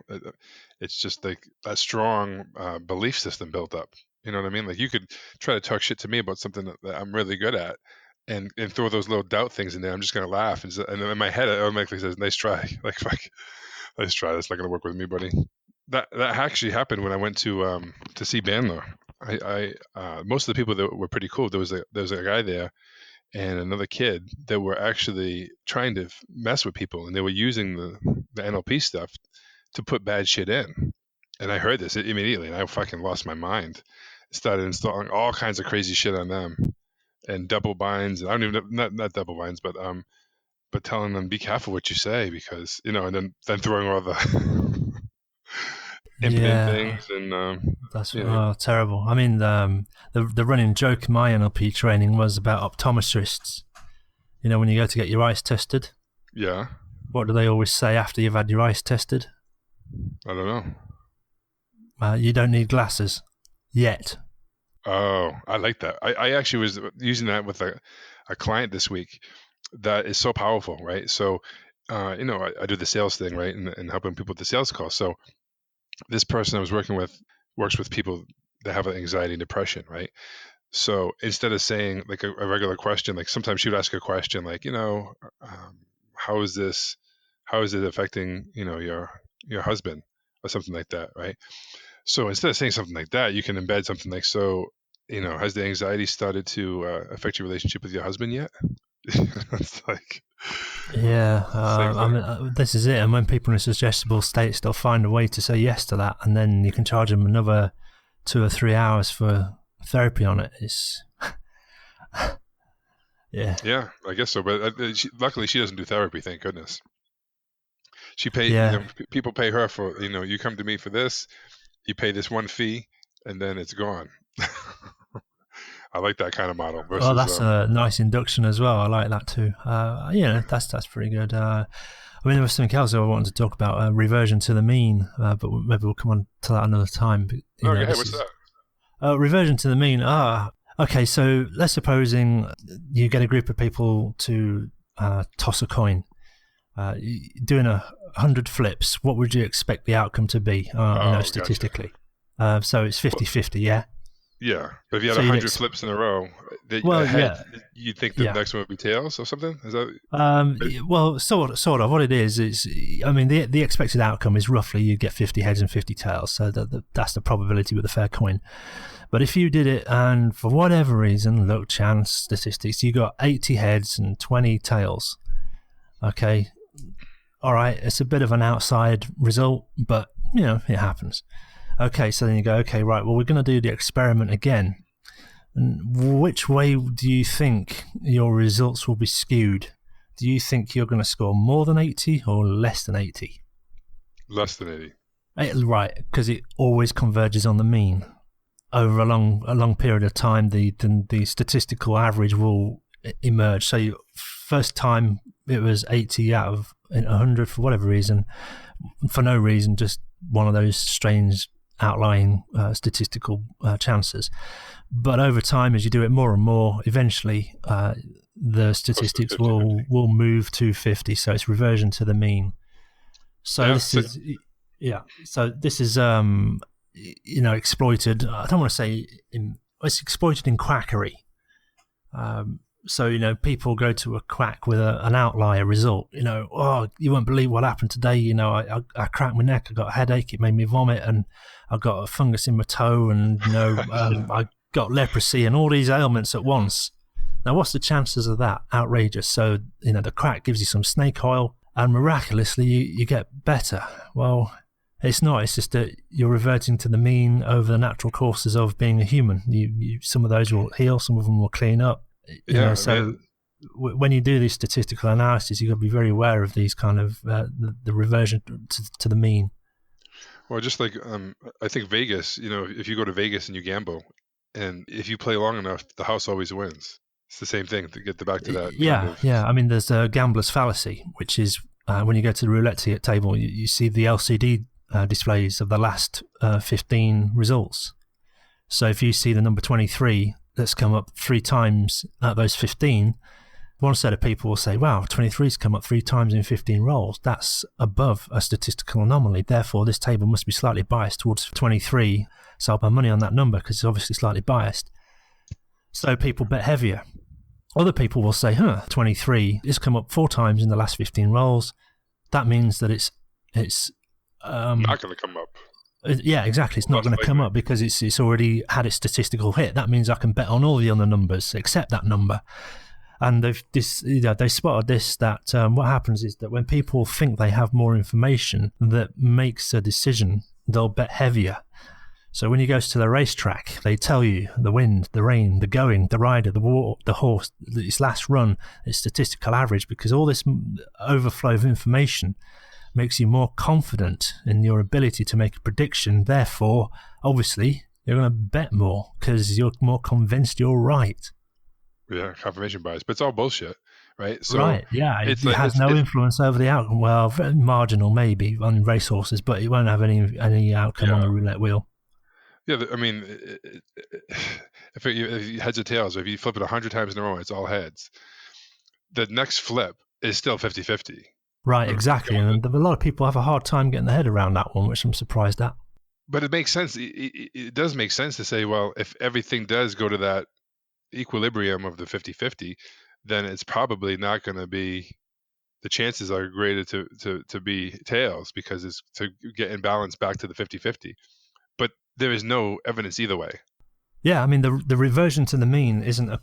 It's just like that strong belief system built up. You know what I mean? Like, you could try to talk shit to me about something that I'm really good at, and throw those little doubt things in there. I'm just gonna laugh, and in my head, it automatically says, "Nice try." Like, fuck, nice try. That's not gonna work with me, buddy. That actually happened when I went to see Bandler. Most of the people that were pretty cool. There was a guy there and another kid that were actually trying to mess with people, and they were using the NLP stuff to put bad shit in. And I heard this immediately, and I fucking lost my mind. Started installing all kinds of crazy shit on them, and double binds. I don't even not double binds, but telling them, be careful what you say, because and then throwing all the infinite things, and that's terrible. I mean, the running joke in my NLP training was about optometrists. When you go to get your eyes tested. Yeah. What do they always say after you've had your eyes tested? I don't know. You don't need glasses yet. Oh, I like that. I actually was using that with a client this week. That is so powerful, right? So, I do the sales thing, right, and helping people with the sales call. So this person I was working with works with people that have anxiety and depression, right? So instead of saying like a regular question, like sometimes she would ask a question like, how is it affecting, your husband, or something like that, right? So instead of saying something like that, you can embed something like, so, has the anxiety started to affect your relationship with your husband yet? It's like, this is it. And when people in a suggestible state, they'll find a way to say yes to that, and then you can charge them another 2 or 3 hours for therapy on it. It's yeah, I guess so. But luckily, she doesn't do therapy. Thank goodness. She pays. People pay her for. You come to me for this. You pay this one fee, and then it's gone. I like that kind of model. Versus, that's a nice induction as well. I like that too. That's pretty good. There was something else I wanted to talk about, reversion to the mean, but maybe we'll come on to that another time. But, what's that? Reversion to the mean. Okay, so let's supposing you get a group of people to toss a coin. Doing 100 flips, what would you expect the outcome to be, statistically? Gotcha. So it's 50-50, yeah? Yeah, but if you had 100 flips in a row, you'd think the next one would be tails or something? Is that? Well, sort of. What it is, the expected outcome is roughly you get 50 heads and 50 tails, so that's the probability with a fair coin. But if you did it and for whatever reason, luck, chance, statistics, you got 80 heads and 20 tails, okay, all right, it's a bit of an outside result, but, it happens. Okay, so then you go, okay, right, well, we're going to do the experiment again. And which way do you think your results will be skewed? Do you think you're going to score more than 80 or less than 80? Less than 80. Right, because it always converges on the mean. Over a long period of time, the statistical average will emerge. So first time it was 80 out of 100 for whatever reason, for no reason, just one of those strange outlying statistical chances. But over time, as you do it more and more, eventually the statistics 50, will move to 50. So it's reversion to the mean. So this is exploited. I don't want to say it's exploited in quackery. So people go to a quack with an outlier result. Oh, you won't believe what happened today. I cracked my neck. I got a headache. It made me vomit, and I got a fungus in my toe, and I got leprosy, and all these ailments at once. Now, what's the chances of that? Outrageous. So the quack gives you some snake oil, and miraculously you get better. Well, it's not. It's just that you're reverting to the mean over the natural courses of being a human. Some of those will heal, some of them will clean up. When you do these statistical analysis, you've got to be very aware of these kind of the reversion to the mean. Well, just like I think Vegas, if you go to Vegas and you gamble, and if you play long enough, the house always wins. It's the same thing to get back to that. Yeah. I mean, there's a gambler's fallacy, which is when you go to the roulette table, you see the LCD displays of the last 15 results. So if you see the number 23 that's come up 3 times out of those 15, one set of people will say, wow, 23's come up 3 times in 15 rolls. That's above a statistical anomaly. Therefore, this table must be slightly biased towards 23. So I'll put money on that number because it's obviously slightly biased. So people bet heavier. Other people will say, 23 has come up 4 times in the last 15 rolls. That means that it's not going to come up. Yeah, exactly. It's not going to come up because it's already had its statistical hit. That means I can bet on all the other numbers except that number. And they spotted this, that what happens is that when people think they have more information that makes a decision, they'll bet heavier. So when you go to the racetrack, they tell you the wind, the rain, the going, the rider, the horse, its last run, its statistical average, because all this overflow of information makes you more confident in your ability to make a prediction. Therefore, obviously, you're going to bet more because you're more convinced you're right. Yeah, confirmation bias, but it's all bullshit, right? So right, yeah, it has no influence over the outcome. Well, very marginal maybe on racehorses, but it won't have any outcome on the roulette wheel. Yeah, I mean, if you heads or tails, or if you flip it 100 times in a row, it's all heads. The next flip is still 50-50. Right, exactly. And a lot of people have a hard time getting their head around that one, which I'm surprised at. But it makes sense. It does make sense to say, well, if everything does go to that equilibrium of the 50-50, then it's probably not going to be, the chances are greater to be tails because it's to get in balance back to the 50-50. But there is no evidence either way. Yeah, I mean, the reversion to the mean isn't a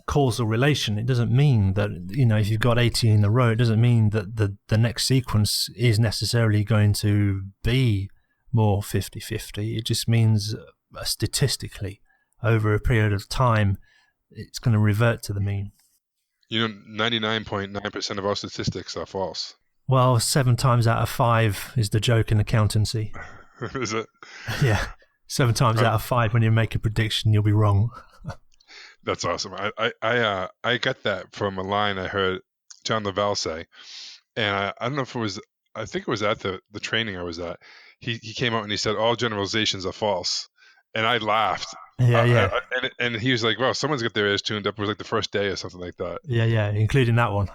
causal relation. It doesn't mean that, if you've got 80 in a row, it doesn't mean that the next sequence is necessarily going to be more 50-50. It just means statistically, over a period of time, it's going to revert to the mean. 99.9% of our statistics are false. Well, 7 times out of 5 is the joke in accountancy. Is it? Yeah. 7 times out of 5, when you make a prediction, you'll be wrong. That's awesome. I got that from a line I heard John Lavelle say, and I don't know if it was. I think it was at the training I was at. He came out and he said all generalizations are false, and I laughed. Yeah. And he was like, "Well, someone's got their ears tuned up." It was like the first day or something like that. Yeah, including that one.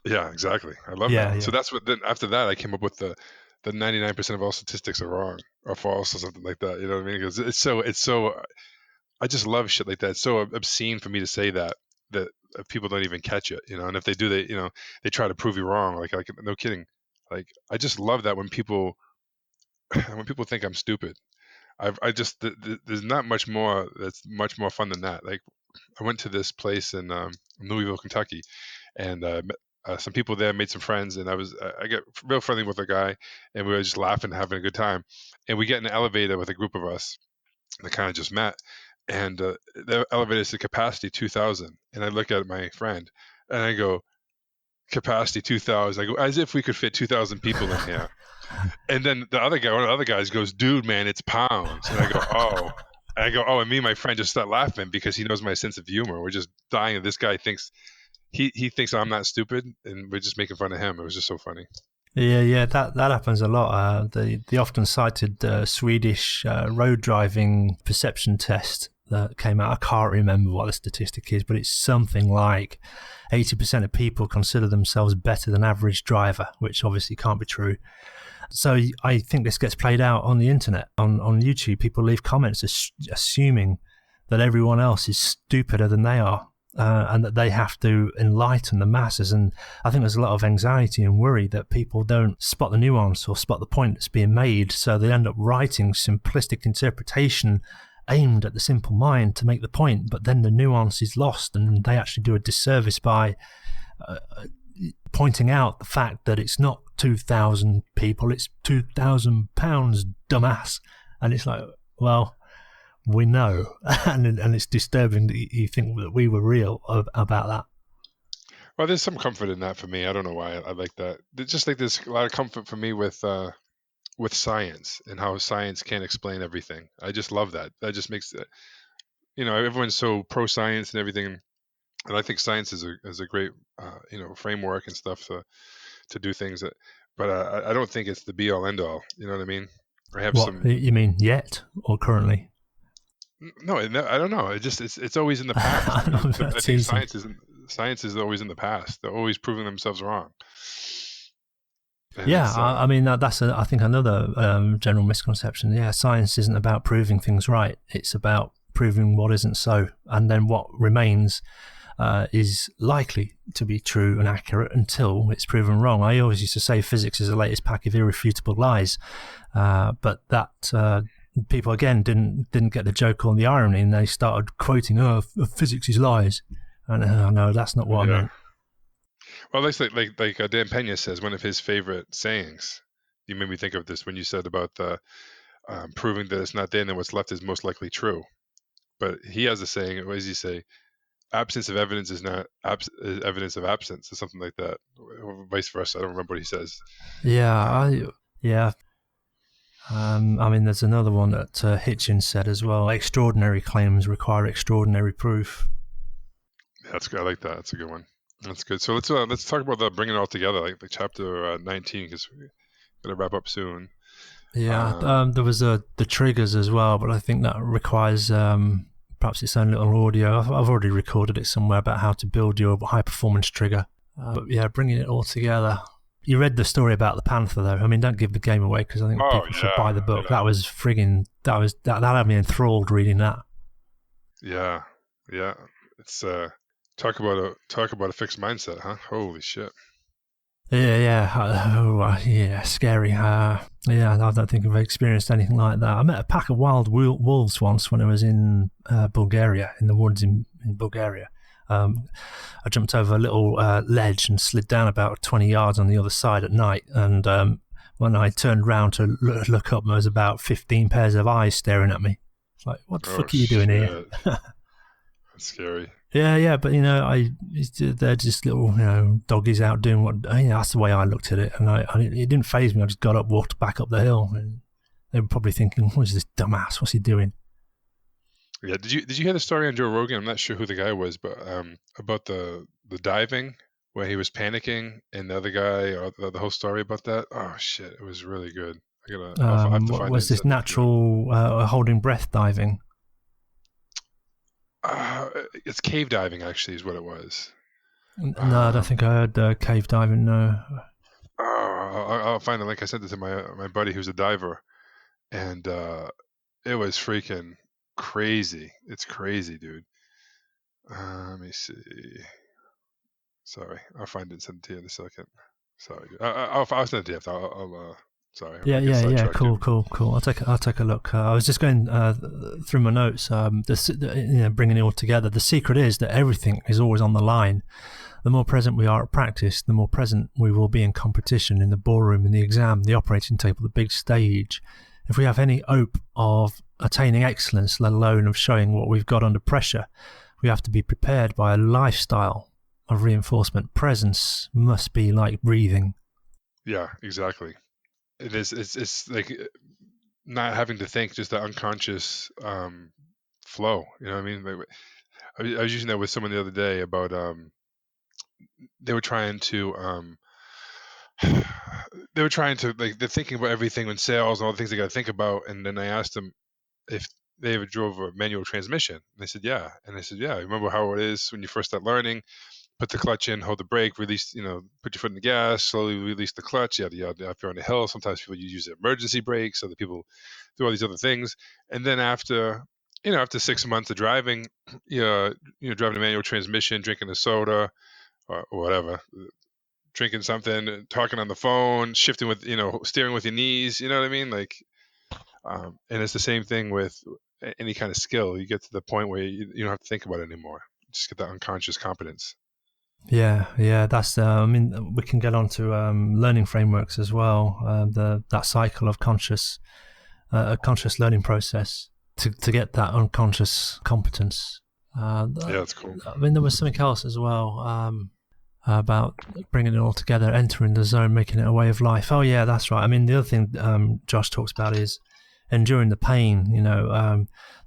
Yeah, exactly. I love that. Yeah. So that's what. Then after that, I came up with the 99% of all statistics are wrong or false or something like that. You know what I mean? Because it's so. I just love shit like that. It's so obscene for me to say that people don't even catch it, And if they do, they try to prove you wrong. Like no kidding. Like I just love that when people think I'm stupid. There's not much more that's much more fun than that. Like I went to this place in Louisville, Kentucky, and some people there made some friends, and I got real friendly with a guy, and we were just laughing, having a good time. And we get in an elevator with a group of us that kind of just met, and the elevator is to capacity 2,000. And I look at my friend, and I go, capacity 2,000. I go, as if we could fit 2,000 people in here. And then one of the other guys goes, dude, man, it's pounds. And I go, oh. And I go, oh, and me and my friend just start laughing because he knows my sense of humor. We're just dying. This guy thinks he thinks I'm not stupid, and we're just making fun of him. It was just so funny. Yeah, that happens a lot. The often cited Swedish road driving perception test that came out. I can't remember what the statistic is, but it's something like 80% of people consider themselves better than average driver, which obviously can't be true. So I think this gets played out on the internet, on YouTube. People leave comments assuming that everyone else is stupider than they are, and that they have to enlighten the masses. And I think there's a lot of anxiety and worry that people don't spot the nuance or spot the point that's being made, so they end up writing simplistic interpretation aimed at the simple mind to make the point, but then the nuance is lost, and they actually do a disservice by pointing out the fact that it's not 2,000 people, it's 2,000 pounds, dumbass. And it's like, well, we know, and it's disturbing that you think that we were real about that. Well, there's some comfort in that for me. I don't know why I like that. It's just like there's a lot of comfort for me with science and how science can't explain everything. I just love that. That just makes it, everyone's so pro science and everything. And I think science is a great, framework and stuff to do things. But I don't think it's the be all end all. You know what I mean? I have You mean yet or currently? No, I don't know. It's always in the past. I think science is always in the past. They're always proving themselves wrong. And I mean that's I think another general misconception. Yeah, science isn't about proving things right. It's about proving what isn't so, and then what remains is likely to be true and accurate until it's proven wrong. I always used to say physics is the latest pack of irrefutable lies, but that people again didn't get the joke or the irony, and they started quoting, physics is lies, and no, that's not what I meant. Well, like Dan Pena says, one of his favorite sayings. You made me think of this when you said about the proving that it's not there, and then what's left is most likely true. But he has a saying. What does he say? Absence of evidence is not evidence of absence, or something like that, or vice versa. I don't remember what he says. Yeah. I mean, there's another one that Hitchens said as well. Extraordinary claims require extraordinary proof. That's good. I like that. That's a good one. That's good. So let's talk about the bringing it all together, like the chapter 19, because we're gonna wrap up soon. Yeah, there was the triggers as well, but I think that requires perhaps its own little audio. I've already recorded it somewhere about how to build your high performance trigger. But yeah, bringing it all together. You read the story about the panther, though. I mean, don't give the game away because I think people should buy the book. Yeah. That had me enthralled reading that. Yeah. It's talk about a fixed mindset, huh? Holy shit. Yeah, scary. I don't think I've experienced anything like that. I met a pack of wild wolves once when I was in Bulgaria, in the woods in Bulgaria. I jumped over a little ledge and slid down about 20 yards on the other side at night. And when I turned round to look up, there was about 15 pairs of eyes staring at me. It's like, what the fuck are you doing here? That's scary. Yeah, but they're just little, doggies out doing what. That's the way I looked at it, and it didn't faze me. I just got up, walked back up the hill, and they were probably thinking, "What is this dumbass? What's he doing?" Yeah, did you hear the story on Joe Rogan? I'm not sure who the guy was, but about the diving where he was panicking, and the other guy, or the whole story about that. Oh shit, it was really good. I'll have to find was this natural holding breath diving? It's cave diving, actually, is what it was. No, I don't think I heard cave diving. No. I'll find the link. I sent it to my buddy who's a diver, and it was freaking crazy. It's crazy, dude. Let me see. Sorry, I'll find it and send it to you in a second. Sorry, I'll send it to you. Sorry. Yeah. Cool. I'll take a look. I was just going through my notes. Bringing it all together. The secret is that everything is always on the line. The more present we are at practice, the more present we will be in competition, in the ballroom, in the exam, the operating table, the big stage. If we have any hope of attaining excellence, let alone of showing what we've got under pressure, we have to be prepared by a lifestyle of reinforcement. Presence must be like breathing. Yeah, exactly. it's like not having to think, just the unconscious flow. You know what I mean? Like, I was using that with someone the other day about they were trying to like, they're thinking about everything in sales and all the things they got to think about, and then I asked them if they ever drove a manual transmission, and they said yeah, and I said yeah, remember how it is when you first start learning, put the clutch in, hold the brake, release, put your foot in the gas, slowly release the clutch, yada yada. If you're on a hill, sometimes people use emergency brakes, other people do all these other things, and then after 6 months of driving, driving a manual transmission, drinking a soda or whatever, drinking something, talking on the phone, shifting with, steering with your knees, you know what I mean? Like, and it's the same thing with any kind of skill. You get to the point where you don't have to think about it anymore. You just get that unconscious competence. Yeah. That's. I mean, we can get on to learning frameworks as well. That cycle of a conscious learning process to get that unconscious competence. Yeah, that's cool. I mean, there was something else as well about bringing it all together, entering the zone, making it a way of life. Oh yeah, that's right. I mean, the other thing Josh talks about is enduring the pain,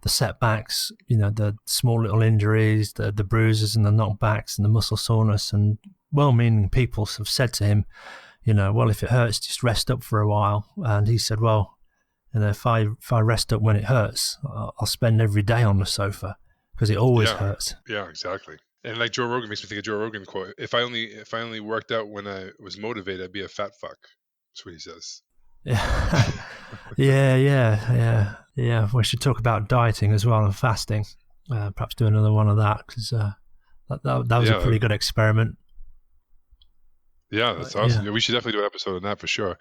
the setbacks, the small little injuries, the bruises and the knockbacks and the muscle soreness. And well-meaning people have said to him, well, if it hurts, just rest up for a while. And he said, well, if I rest up when it hurts, I'll spend every day on the sofa because it always hurts. Yeah, exactly. And like Joe Rogan makes me think of Joe Rogan quote: "If I only worked out when I was motivated, I'd be a fat fuck." That's what he says. Yeah. We should talk about dieting as well and fasting. Perhaps do another one of that because that was a pretty good experiment. Yeah, that's awesome. Yeah. We should definitely do an episode on that for sure.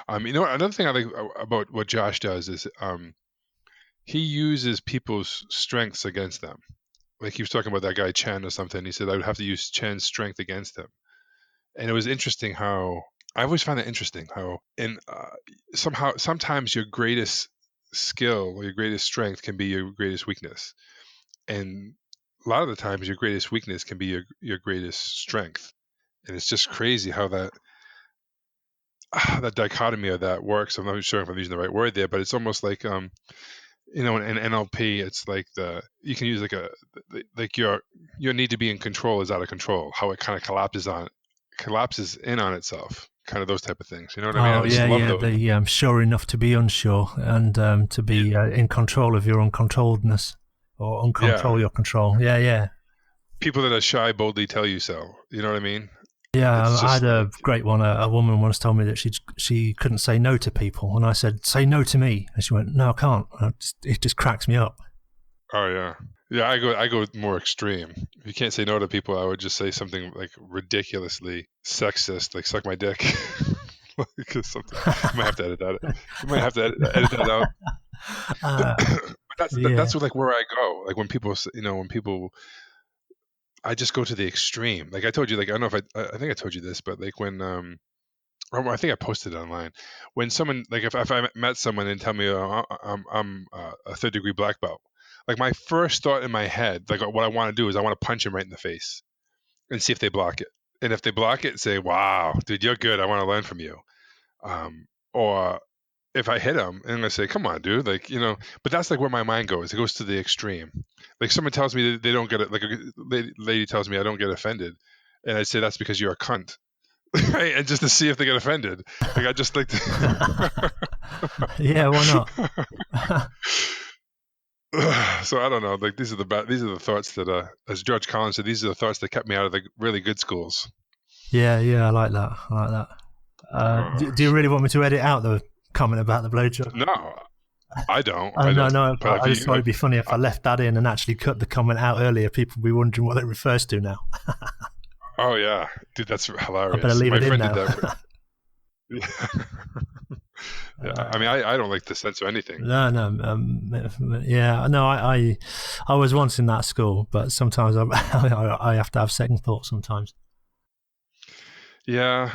Another thing I like about what Josh does is he uses people's strengths against them. Like he was talking about that guy Chen or something. He said I would have to use Chen's strength against him, and it was interesting how I always find it interesting how sometimes your greatest skill or your greatest strength can be your greatest weakness, and a lot of the times your greatest weakness can be your greatest strength, and it's just crazy how that dichotomy of that works. I'm not sure if I'm using the right word there, but it's almost like in NLP, it's like you can use like your need to be in control is out of control. How it kind of collapses in on itself, kind of those type of things. You know what I mean? The sure enough to be unsure, and to be in control of your uncontrolledness, or uncontrol your control. Yeah. People that are shy boldly tell you so. You know what I mean? Yeah, I had a great one. A woman once told me that she couldn't say no to people, and I said, "Say no to me," and she went, "No, I can't." It just cracks me up. Oh yeah. Yeah, I go more extreme. If you can't say no to people, I would just say something like ridiculously sexist, like "suck my dick." Because something you might have to edit that. You might have to edit that out. But that's like where I go. Like when people, I just go to the extreme. Like I told you, like I don't know if I think I told you this, but like when I think I posted it online. When someone like if I met someone and tell me I'm a third degree black belt, like my first thought in my head, like what I want to do is I want to punch them right in the face and see if they block it. And if they block it, say, "Wow, dude, you're good. I want to learn from you." Or if I hit them, and I say, "Come on, dude," like But that's like where my mind goes. It goes to the extreme. Like someone tells me they don't get it. Like a lady tells me I don't get offended, and I say that's because you're a cunt. Right, and just to see if they get offended, like I just like to. Yeah, why not? So I don't know. Like these are the thoughts that, as George Collins said, these are the thoughts that kept me out of the really good schools. Yeah, I like that. Do you really want me to edit out the comment about the blowjob? No, I don't. No. I just thought it'd be funny if I left that in and actually cut the comment out earlier. People would be wondering what it refers to now. Oh yeah, dude, that's hilarious. I better leave it in now. Did that. Yeah, I mean, I don't like to censor anything. No. I was once in that school, but sometimes I have to have second thoughts sometimes. Yeah,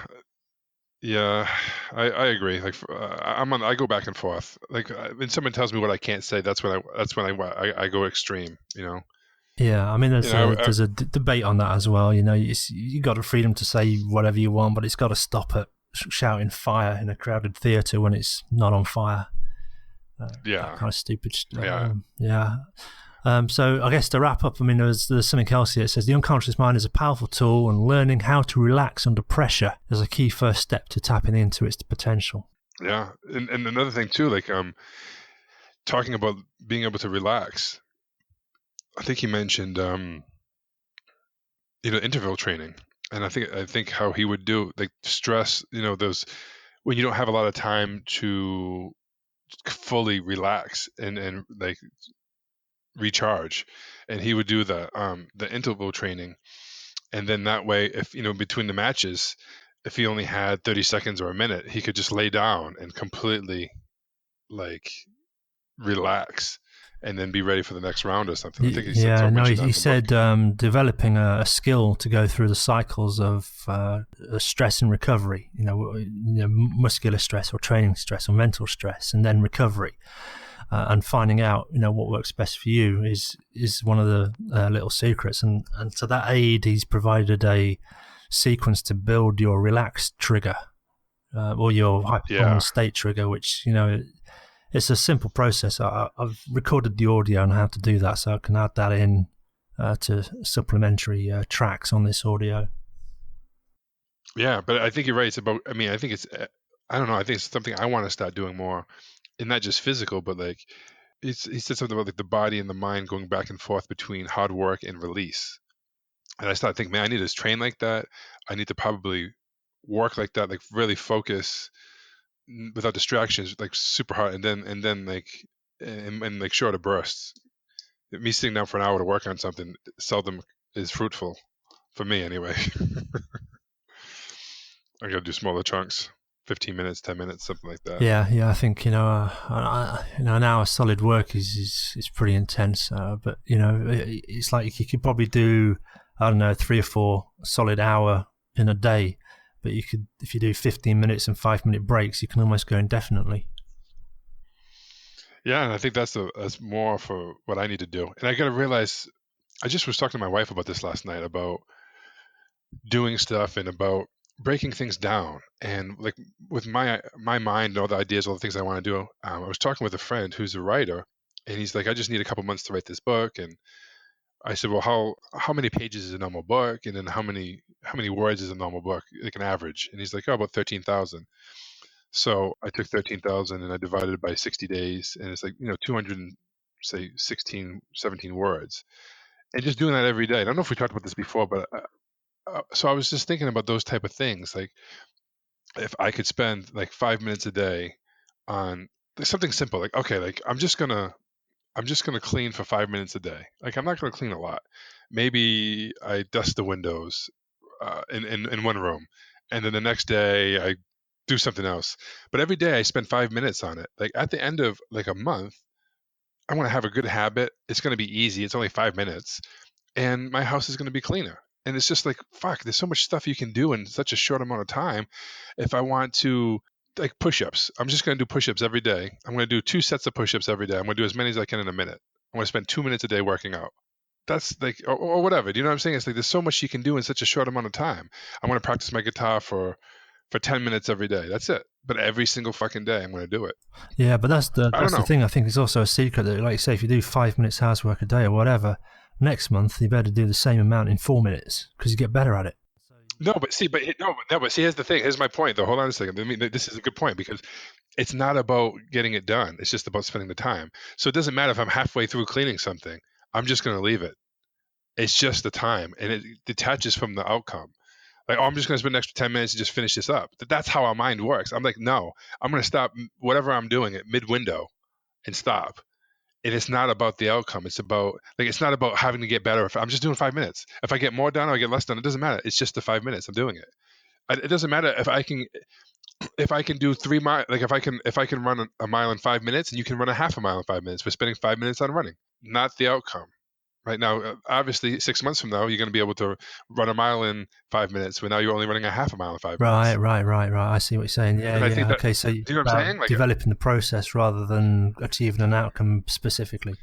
I agree. Like I go back and forth. Like when someone tells me what I can't say, that's when I go extreme. Yeah, I mean, there's a debate on that as well. You got the freedom to say whatever you want, but it's got to stop at shouting fire in a crowded theatre when it's not on fire. That kind of stupid stuff. So I guess to wrap up, I mean, there's something else here. It says the unconscious mind is a powerful tool, and learning how to relax under pressure is a key first step to tapping into its potential. Yeah, and another thing too, like talking about being able to relax. I think he mentioned interval training, and I think how he would do like stress. Those when you don't have a lot of time to fully relax and like recharge, and he would do the interval training, and then that way, if between the matches, if he only had 30 seconds or a minute, he could just lay down and completely like relax and then be ready for the next round or something. I think he said developing a skill to go through the cycles of stress and recovery, muscular stress or training stress or mental stress, and then recovery. And finding out, what works best for you is one of the little secrets. And to that aid, he's provided a sequence to build your relaxed trigger or your high-performance state trigger, which, it's a simple process. I've recorded the audio on how to do that, so I can add that in to supplementary tracks on this audio. Yeah, but I think you're right. I think it's something I want to start doing more. And not just physical, but like he said something about like the body and the mind going back and forth between hard work and release. And I started thinking, man, I need to train like that. I need to probably work like that, like really focus without distractions, like super hard, and then like and like shorter bursts. Me sitting down for an hour to work on something seldom is fruitful for me, anyway. I got to do smaller chunks. 15 minutes, 10 minutes, something like that. Yeah. I think an hour of solid work is pretty intense. But it's like you could probably do 3 or 4 solid hour in a day. But you could, if you do 15 minutes and 5-minute breaks, you can almost go indefinitely. Yeah, and I think that's more for what I need to do. And I got to realize, I just was talking to my wife about this last night, about doing stuff and about breaking things down, and like with my mind and all the ideas, all the things I want to do. I was talking with a friend who's a writer, and he's like, I just need a couple months to write this book. And I said, well, how many pages is a normal book, and then how many words is a normal book, like an average? And he's like, oh, about 13,000. So I took 13,000 and I divided it by 60 days, and it's like 216, 17 words, and just doing that every day. I don't know if we talked about this before, but so I was just thinking about those type of things. Like if I could spend like 5 minutes a day on something simple, like, okay, like I'm just gonna clean for 5 minutes a day. Like I'm not gonna clean a lot. Maybe I dust the windows in one room, and then the next day I do something else. But every day I spend 5 minutes on it. Like at the end of like a month, I want to have a good habit. It's going to be easy. It's only 5 minutes, and my house is going to be cleaner. And it's just like, fuck, there's so much stuff you can do in such a short amount of time. If I want to, like push-ups, I'm just going to do push-ups every day. I'm going to do 2 sets of push-ups every day. I'm going to do as many as I can in a minute. I'm going to spend 2 minutes a day working out. That's like, or whatever. Do you know what I'm saying? It's like, there's so much you can do in such a short amount of time. I want to practice my guitar for 10 minutes every day. That's it. But every single fucking day, I'm going to do it. Yeah, but that's the thing. I think it's also a secret that, like you say, if you do 5 minutes housework a day or whatever, next month you better do the same amount in 4 minutes because you get better at it. But see, here's the thing. Here's my point, though. Hold on a second. I mean, this is a good point, because it's not about getting it done. It's just about spending the time. So it doesn't matter if I'm halfway through cleaning something. I'm just going to leave it. It's just the time, and it detaches from the outcome. Like, I'm just going to spend an extra 10 minutes and just finish this up. That's how our mind works. I'm like, no, I'm going to stop whatever I'm doing at mid-window and stop. And it's not about the outcome. It's about, like, it's not about having to get better. If I'm just doing 5 minutes. If I get more done or I get less done, it doesn't matter. It's just the 5 minutes. I'm doing it. It doesn't matter if I can do 3 miles. Like if I can run a mile in 5 minutes, and you can run a half a mile in 5 minutes. We're spending 5 minutes on running, not the outcome. Right now, obviously, 6 months from now, you're going to be able to run a mile in 5 minutes. But now you're only running a half a mile in 5 minutes. Right. I see what you're saying. Yeah. Okay, so do you know what I'm saying? Like developing the process rather than achieving an outcome specifically.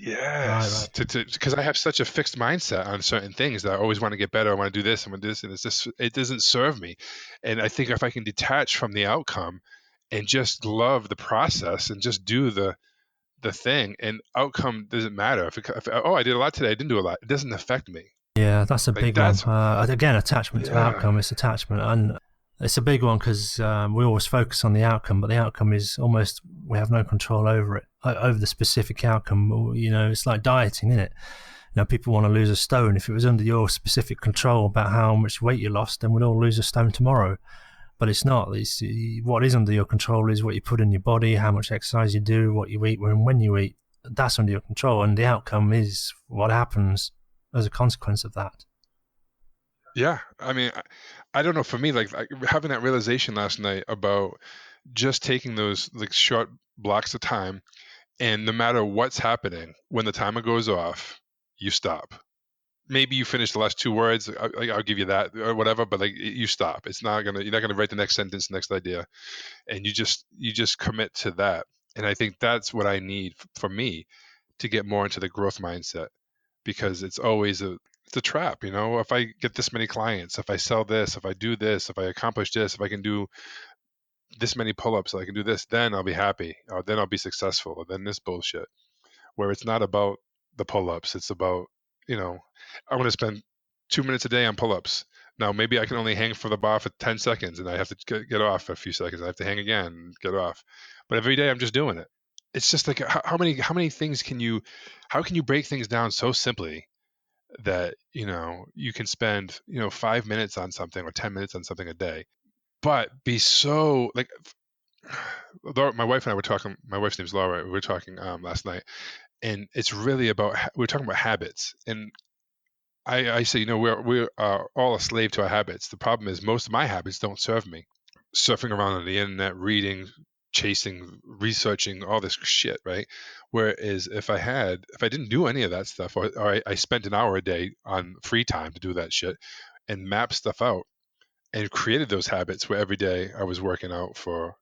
Yes, because I have such a fixed mindset on certain things that I always want to get better. I want to do this, I want to do this, and it's just it doesn't serve me. And I think if I can detach from the outcome and just love the process and just do the thing, and outcome doesn't matter. Oh, I did a lot today, I didn't do a lot. It doesn't affect me. Yeah, that's a Like big one. that's Again, attachment to yeah, outcome is attachment, and it's a big one because we always focus on the outcome, but the outcome is almost we have no control over it, over the specific outcome. You know, it's like dieting, isn't it? You know, people want to lose a stone. If it was under your specific control about how much weight you lost, then we'd all lose a stone tomorrow. But it's not. It's, what is under your control is what you put in your body, how much exercise you do, what you eat, when you eat. That's under your control, and the outcome is what happens as a consequence of that. yeah. I mean, I don't know. For me, like having that realization last night about just taking those like short blocks of time, and no matter what's happening, when the timer goes off, you stop. Maybe you finish the last two words. I'll give you that or whatever, but like you stop. You're not gonna write the next sentence, next idea, and you just commit to that. And I think that's what I need for me to get more into the growth mindset, because it's always it's a trap. If I get this many clients, if I sell this, if I do this, if I accomplish this, if I can do this many pull-ups, I can do this, then I'll be happy, or then I'll be successful, or then this bullshit. Where it's not about the pull-ups, it's about, I want to spend 2 minutes a day on pull-ups. Now maybe I can only hang from the bar for 10 seconds and I have to get off for a few seconds. I have to hang again and get off. But every day I'm just doing it. It's just like how many things how can you break things down so simply that you can spend 5 minutes on something or 10 minutes on something a day, but be so like my wife and I were talking. My wife's name's Laura. We were talking last night, and it's really about we're talking about habits. And I say, we are all a slave to our habits. The problem is most of my habits don't serve me. Surfing around on the internet, reading, chasing, researching, all this shit, right? Whereas if I didn't do any of that stuff, or I spent an hour a day on free time to do that shit and map stuff out and created those habits where every day I was working out for,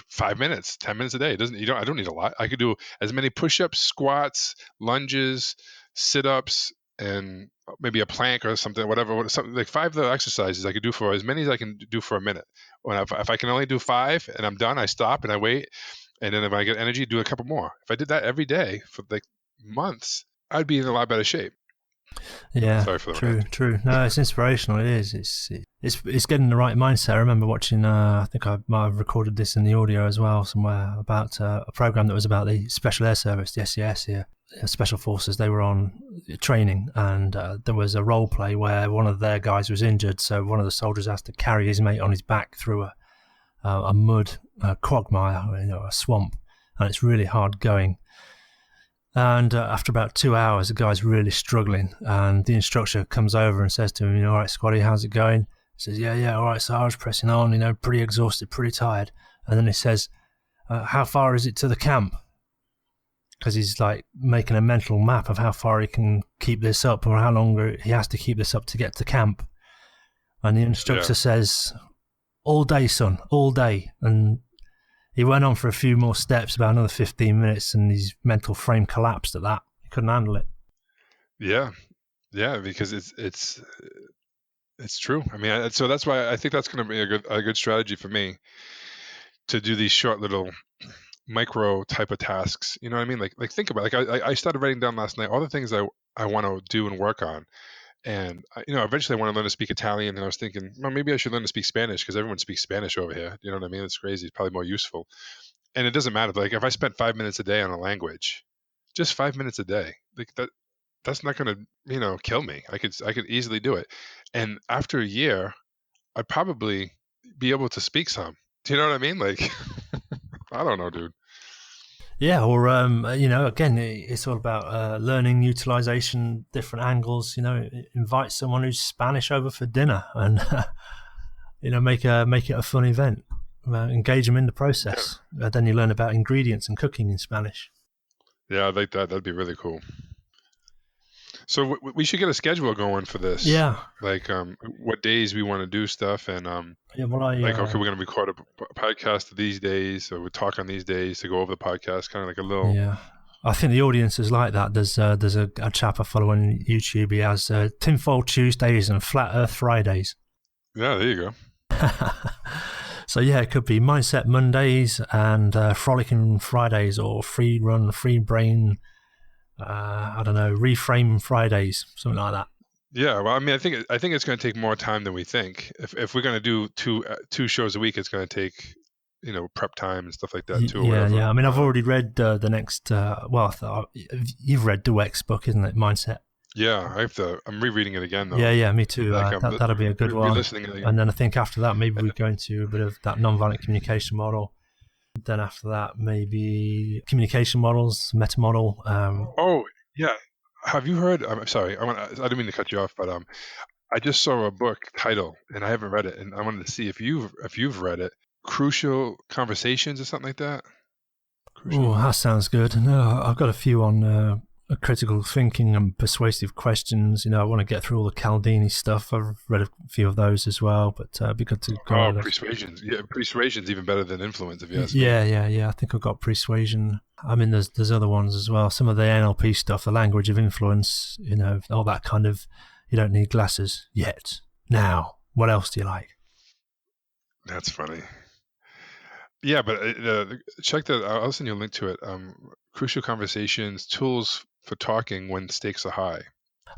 5 minutes, 10 minutes a day. I don't need a lot. I could do as many push-ups, squats, lunges, sit-ups, and maybe a plank or something, whatever, something like 5 little exercises I could do for as many as I can do for a minute. If I can only do 5 and I'm done, I stop and I wait. And then if I get energy, do a couple more. If I did that every day for like months, I'd be in a lot better shape. Yeah, Sorry for the true, rant. true. No, it's inspirational. It is. It's getting the right mindset. I remember watching. I think I might have recorded this in the audio as well somewhere about a program that was about the Special Air Service, the SES here, Special Forces. They were on training, and there was a role play where one of their guys was injured, so one of the soldiers has to carry his mate on his back through a mud quagmire, a swamp, and it's really hard going. And after about 2 hours, the guy's really struggling, and the instructor comes over and says to him, all right, Squatty, how's it going? He says, yeah, all right, Sarge, pressing on, pretty exhausted, pretty tired. And then he says, how far is it to the camp? Because he's like making a mental map of how far he can keep this up, or how long he has to keep this up to get to camp. And the instructor says, all day, son, all day. And he went on for a few more steps, about another 15 minutes, and his mental frame collapsed at that. He couldn't handle it. Yeah, because it's true. I mean, so that's why I think that's going to be a good strategy for me to do these short little micro type of tasks. You know what I mean? Like think about it. Like I started writing down last night all the things I want to do and work on. And eventually I want to learn to speak Italian, and I was thinking, well, maybe I should learn to speak Spanish because everyone speaks Spanish over here. You know what I mean? It's crazy. It's probably more useful. And it doesn't matter. Like if I spent 5 minutes a day on a language, just 5 minutes a day, like that's not going to kill me. I could easily do it. And after a year, I'd probably be able to speak some. Do you know what I mean? Like I don't know, dude. Yeah, or again, it's all about learning utilization, different angles. Invite someone who's Spanish over for dinner, and make it a fun event. Engage them in the process. Then you learn about ingredients and cooking in Spanish. Yeah, I'd like that. That'd be really cool. So we should get a schedule going for this. Yeah. Like what days we want to do stuff, and yeah. Well, okay, we're going to record a podcast these days, or we talk on these days to go over the podcast, kind of like a little I think the audience is like that. There's a chap I follow on YouTube. He has Tinfoil Tuesdays and Flat Earth Fridays. Yeah, there you go. So yeah, it could be Mindset Mondays and Frolicking Fridays, or Free Run, Free Brain, I don't know, Reframe Fridays, something like that. Yeah, well, I mean, I think it's going to take more time than we think. If we're going to do two shows a week, it's going to take, prep time and stuff like that too. Yeah. I mean, I've already read the next. You've read Dweck's book, isn't it? Mindset. Yeah, I'm rereading it again though. Yeah, me too. That'll be a good one. And then I think after that, maybe we go into a bit of that nonviolent communication model. Then after that, maybe communication models, meta model. Oh yeah, have you heard? I'm sorry, I didn't mean to cut you off, but I just saw a book title and I haven't read it, and I wanted to see if you've read it. Crucial Conversations or something like that. Oh, that sounds good. No, I've got a few on critical thinking and persuasive questions. I want to get through all the Cialdini stuff. I've read a few of those as well, but it'd be good to go. Oh, persuasions. Yeah, persuasion's even better than influence, if you ask me. Yeah. I think I've got persuasion. I mean, there's other ones as well. Some of the NLP stuff, the language of influence, all that kind of, you don't need glasses yet. Now, what else do you like? That's funny. Yeah, but check that. I'll send you a link to it. Crucial Conversations, Tools for Talking When Stakes Are High.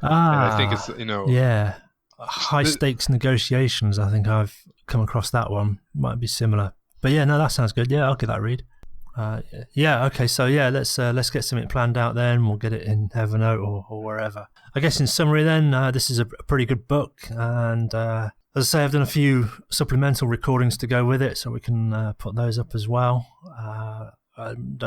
And I think it's, Yeah. High stakes negotiations. I think I've come across that one. Might be similar. But yeah, no, that sounds good. Yeah, I'll give that a read. Okay. So yeah, let's get something planned out then. We'll get it in Evernote or wherever. I guess in summary then, this is a pretty good book. And as I say, I've done a few supplemental recordings to go with it, so we can put those up as well. And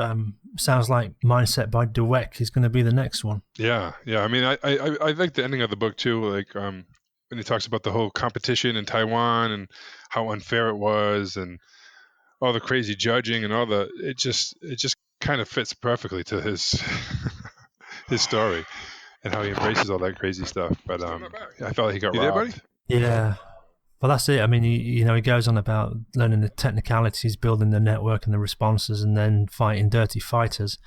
sounds like Mindset by Dweck is going to be the next one. Yeah. I mean, I like the ending of the book too. Like when he talks about the whole competition in Taiwan and how unfair it was, and all the crazy judging and it just kind of fits perfectly to his his story and how he embraces all that crazy stuff. But I felt like he got robbed. There, buddy? Yeah. Well, that's it. I mean, he goes on about learning the technicalities, building the network and the responses, and then fighting dirty fighters.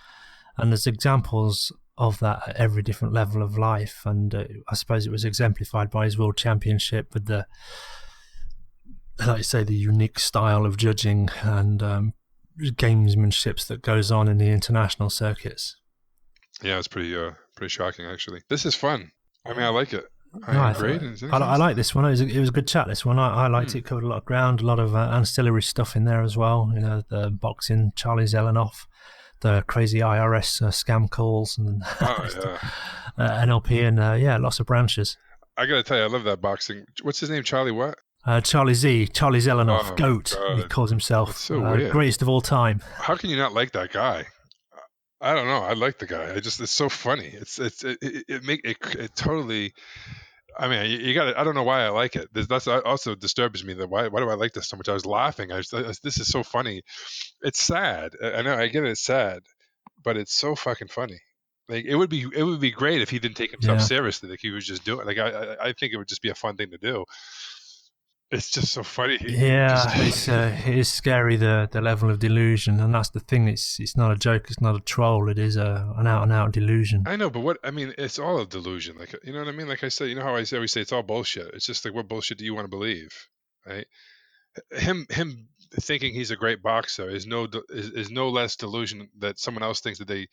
And there's examples of that at every different level of life. And I suppose it was exemplified by his world championship with the, like you say, the unique style of judging and gamesmanships that goes on in the international circuits. Yeah, it's pretty shocking, actually. This is fun. I mean, I like it. I like this one. It was a good chat, this one. I liked it. Covered a lot of ground, a lot of ancillary stuff in there as well. The boxing, Charlie Zelenoff, the crazy IRS scam calls, and NLP, and lots of branches. I got to tell you, I love that boxing. What's his name? Charlie what? Charlie Zelenoff, GOAT, God. He calls himself. That's so weird. Greatest of all time. How can you not like that guy? I don't know. I like the guy. It's so funny. It totally. I mean, you got to. I don't know why I like it. That's also disturbs me. That why do I like this so much? I was laughing. This is so funny. It's sad. I know. I get it. It's sad, but it's so fucking funny. Like it would be great if he didn't take himself seriously. Like he was just doing. Like I think it would just be a fun thing to do. It's just so funny. It is scary, the level of delusion, and that's the thing. It's not a joke. It's not a troll. It is an out and out delusion. I know, but it's all a delusion. Like, you know what I mean? Like I said, you know how I always say it's all bullshit. It's just like, what bullshit do you want to believe, right? Him thinking he's a great boxer is no less delusion that someone else thinks that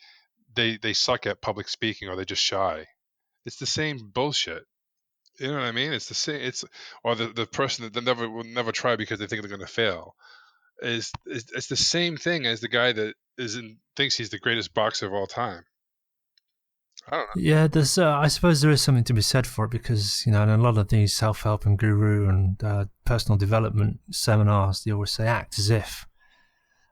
they suck at public speaking or they're just shy. It's the same bullshit. You know what I mean? It's the same. Or the person that will never try because they think they're going to fail. It's the same thing as the guy that thinks he's the greatest boxer of all time. I don't know. Yeah, there's. I suppose there is something to be said for it because in a lot of these self-help and guru and personal development seminars, they always say act as if,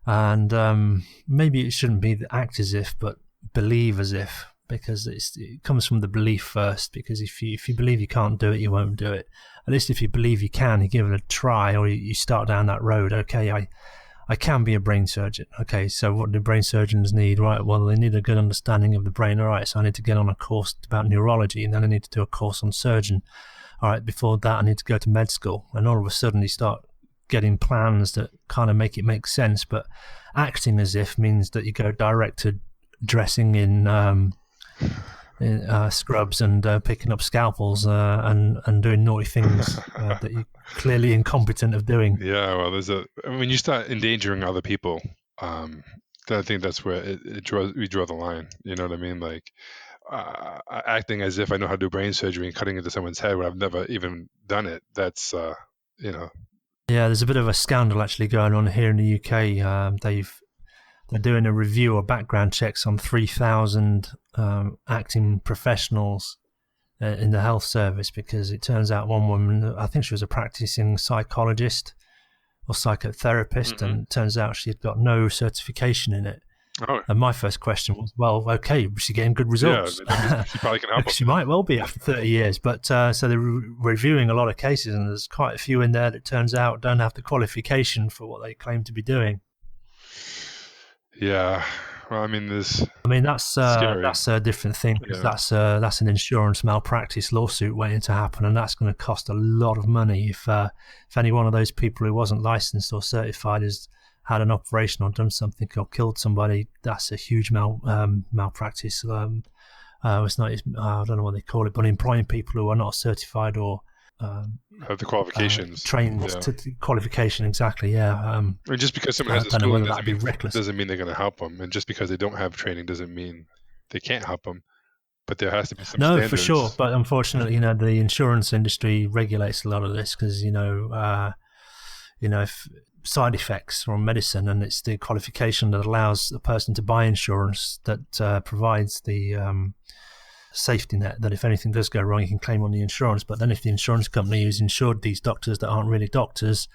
and maybe it shouldn't be act as if, but believe as if. Because it comes from the belief first. Because if you believe you can't do it, you won't do it. At least if you believe you can, you give it a try, or you start down that road. Okay, I can be a brain surgeon. Okay, so what do brain surgeons need? Right, well, they need a good understanding of the brain. All right, so I need to get on a course about neurology, and then I need to do a course on surgeon. All right, before that, I need to go to med school. And all of a sudden, you start getting plans that kind of make sense. But acting as if means that you go direct to dressing in scrubs and picking up scalpels and doing naughty things that you're clearly incompetent of doing. Yeah, well, when you start endangering other people, I think that's where we draw the line. You know what I mean? Like acting as if I know how to do brain surgery and cutting into someone's head when I've never even done it. That's Yeah, there's a bit of a scandal actually going on here in the UK. They're doing a review or background checks on 3,000 acting professionals in the health service, because it turns out one woman, I think she was a practicing psychologist or psychotherapist, and it turns out she had got no certification in it. Oh. And my first question was, well, okay, was she getting good results? Yeah, she probably can help them. She might well be after 30 years. But so they're reviewing a lot of cases, and there's quite a few in there that turns out don't have the qualification for what they claim to be doing. Yeah. Well, I mean, that's a different thing, because that's an insurance malpractice lawsuit waiting to happen, and that's going to cost a lot of money. If any one of those people who wasn't licensed or certified has had an operation or done something or killed somebody, that's a huge malpractice. It's not, I don't know what they call it, but employing people who are not certified or have the qualifications, trained to qualification, exactly. Yeah. And just because someone has a schooling doesn't mean they're going to help them, and just because they don't have training doesn't mean they can't help them. But there has to be some standards. For sure. But unfortunately, the insurance industry regulates a lot of this, because if side effects from medicine, and it's the qualification that allows a person to buy insurance that provides the safety net that if anything does go wrong, you can claim on the insurance. But then if the insurance company who's insured these doctors that aren't really doctors,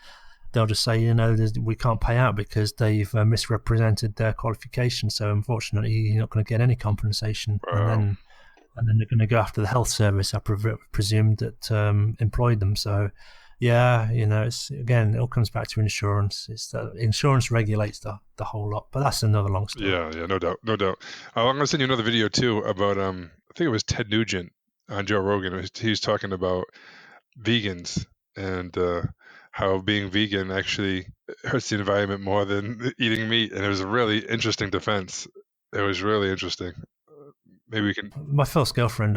they'll just say, we can't pay out because they've misrepresented their qualification. So unfortunately, you're not going to get any compensation. Wow. And then they're going to go after the health service, I presume, that employed them. So yeah, it's, again, it all comes back to insurance. It's that insurance regulates the whole lot, but that's another long story. Yeah, no doubt. I'm going to send you another video too about I think it was Ted Nugent on Joe Rogan. He was talking about vegans and how being vegan actually hurts the environment more than eating meat, and it was a really interesting defense. It was really interesting. Maybe we can. My first girlfriend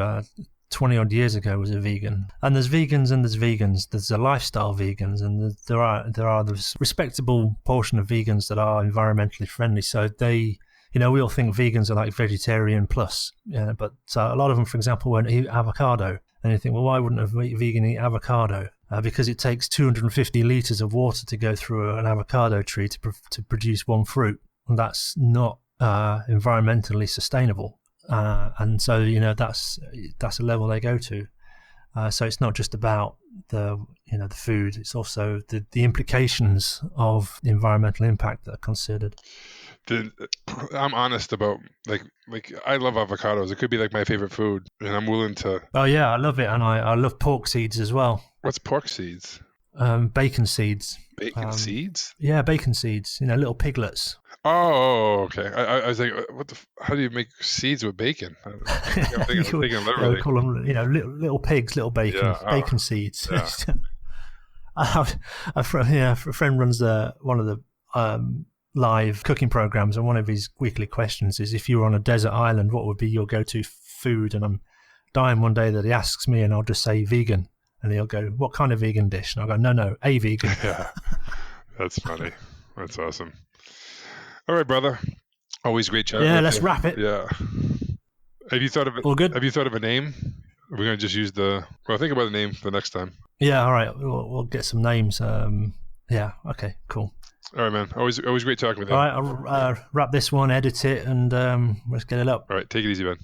20 odd years ago was a vegan, and there's vegans and there's vegans. There's a lifestyle vegans, and there are this respectable portion of vegans that are environmentally friendly. So they, we all think vegans are like vegetarian plus, but a lot of them, for example, won't eat avocado. And you think, well, why wouldn't a vegan eat avocado? Because it takes 250 litres of water to go through an avocado tree to produce one fruit, and that's not environmentally sustainable. And so that's a level they go to. So it's not just about the food; it's also the implications of the environmental impact that are considered. I'm honest about like I love avocados. It could be like my favorite food, and I'm willing to. Oh yeah, I love it, and I love pork seeds as well. What's pork seeds? Bacon seeds. Bacon seeds? Yeah, bacon seeds. Little piglets. Oh, okay. I was like, how do you make seeds with bacon? I'm thinking literally. We call them, little pigs, little bacon, bacon seeds. Yeah. A friend runs one of the live cooking programs, and one of his weekly questions is, if you were on a desert island, what would be your go-to food? And I'm dying one day that he asks me, and I'll just say vegan. And he'll go, what kind of vegan dish? And I'll go, no, a vegan. Yeah, that's funny. That's awesome. All right, brother. Always great chatting. Yeah, let's wrap it. Yeah. Have you thought of it? All good. Have you thought of a name? We're going to just use think about the name for the next time. Yeah, all right. We'll get some names. Yeah, okay, cool. All right, man. Always great talking with you. All right, I'll wrap this one, edit it, and let's get it up. All right, take it easy, man.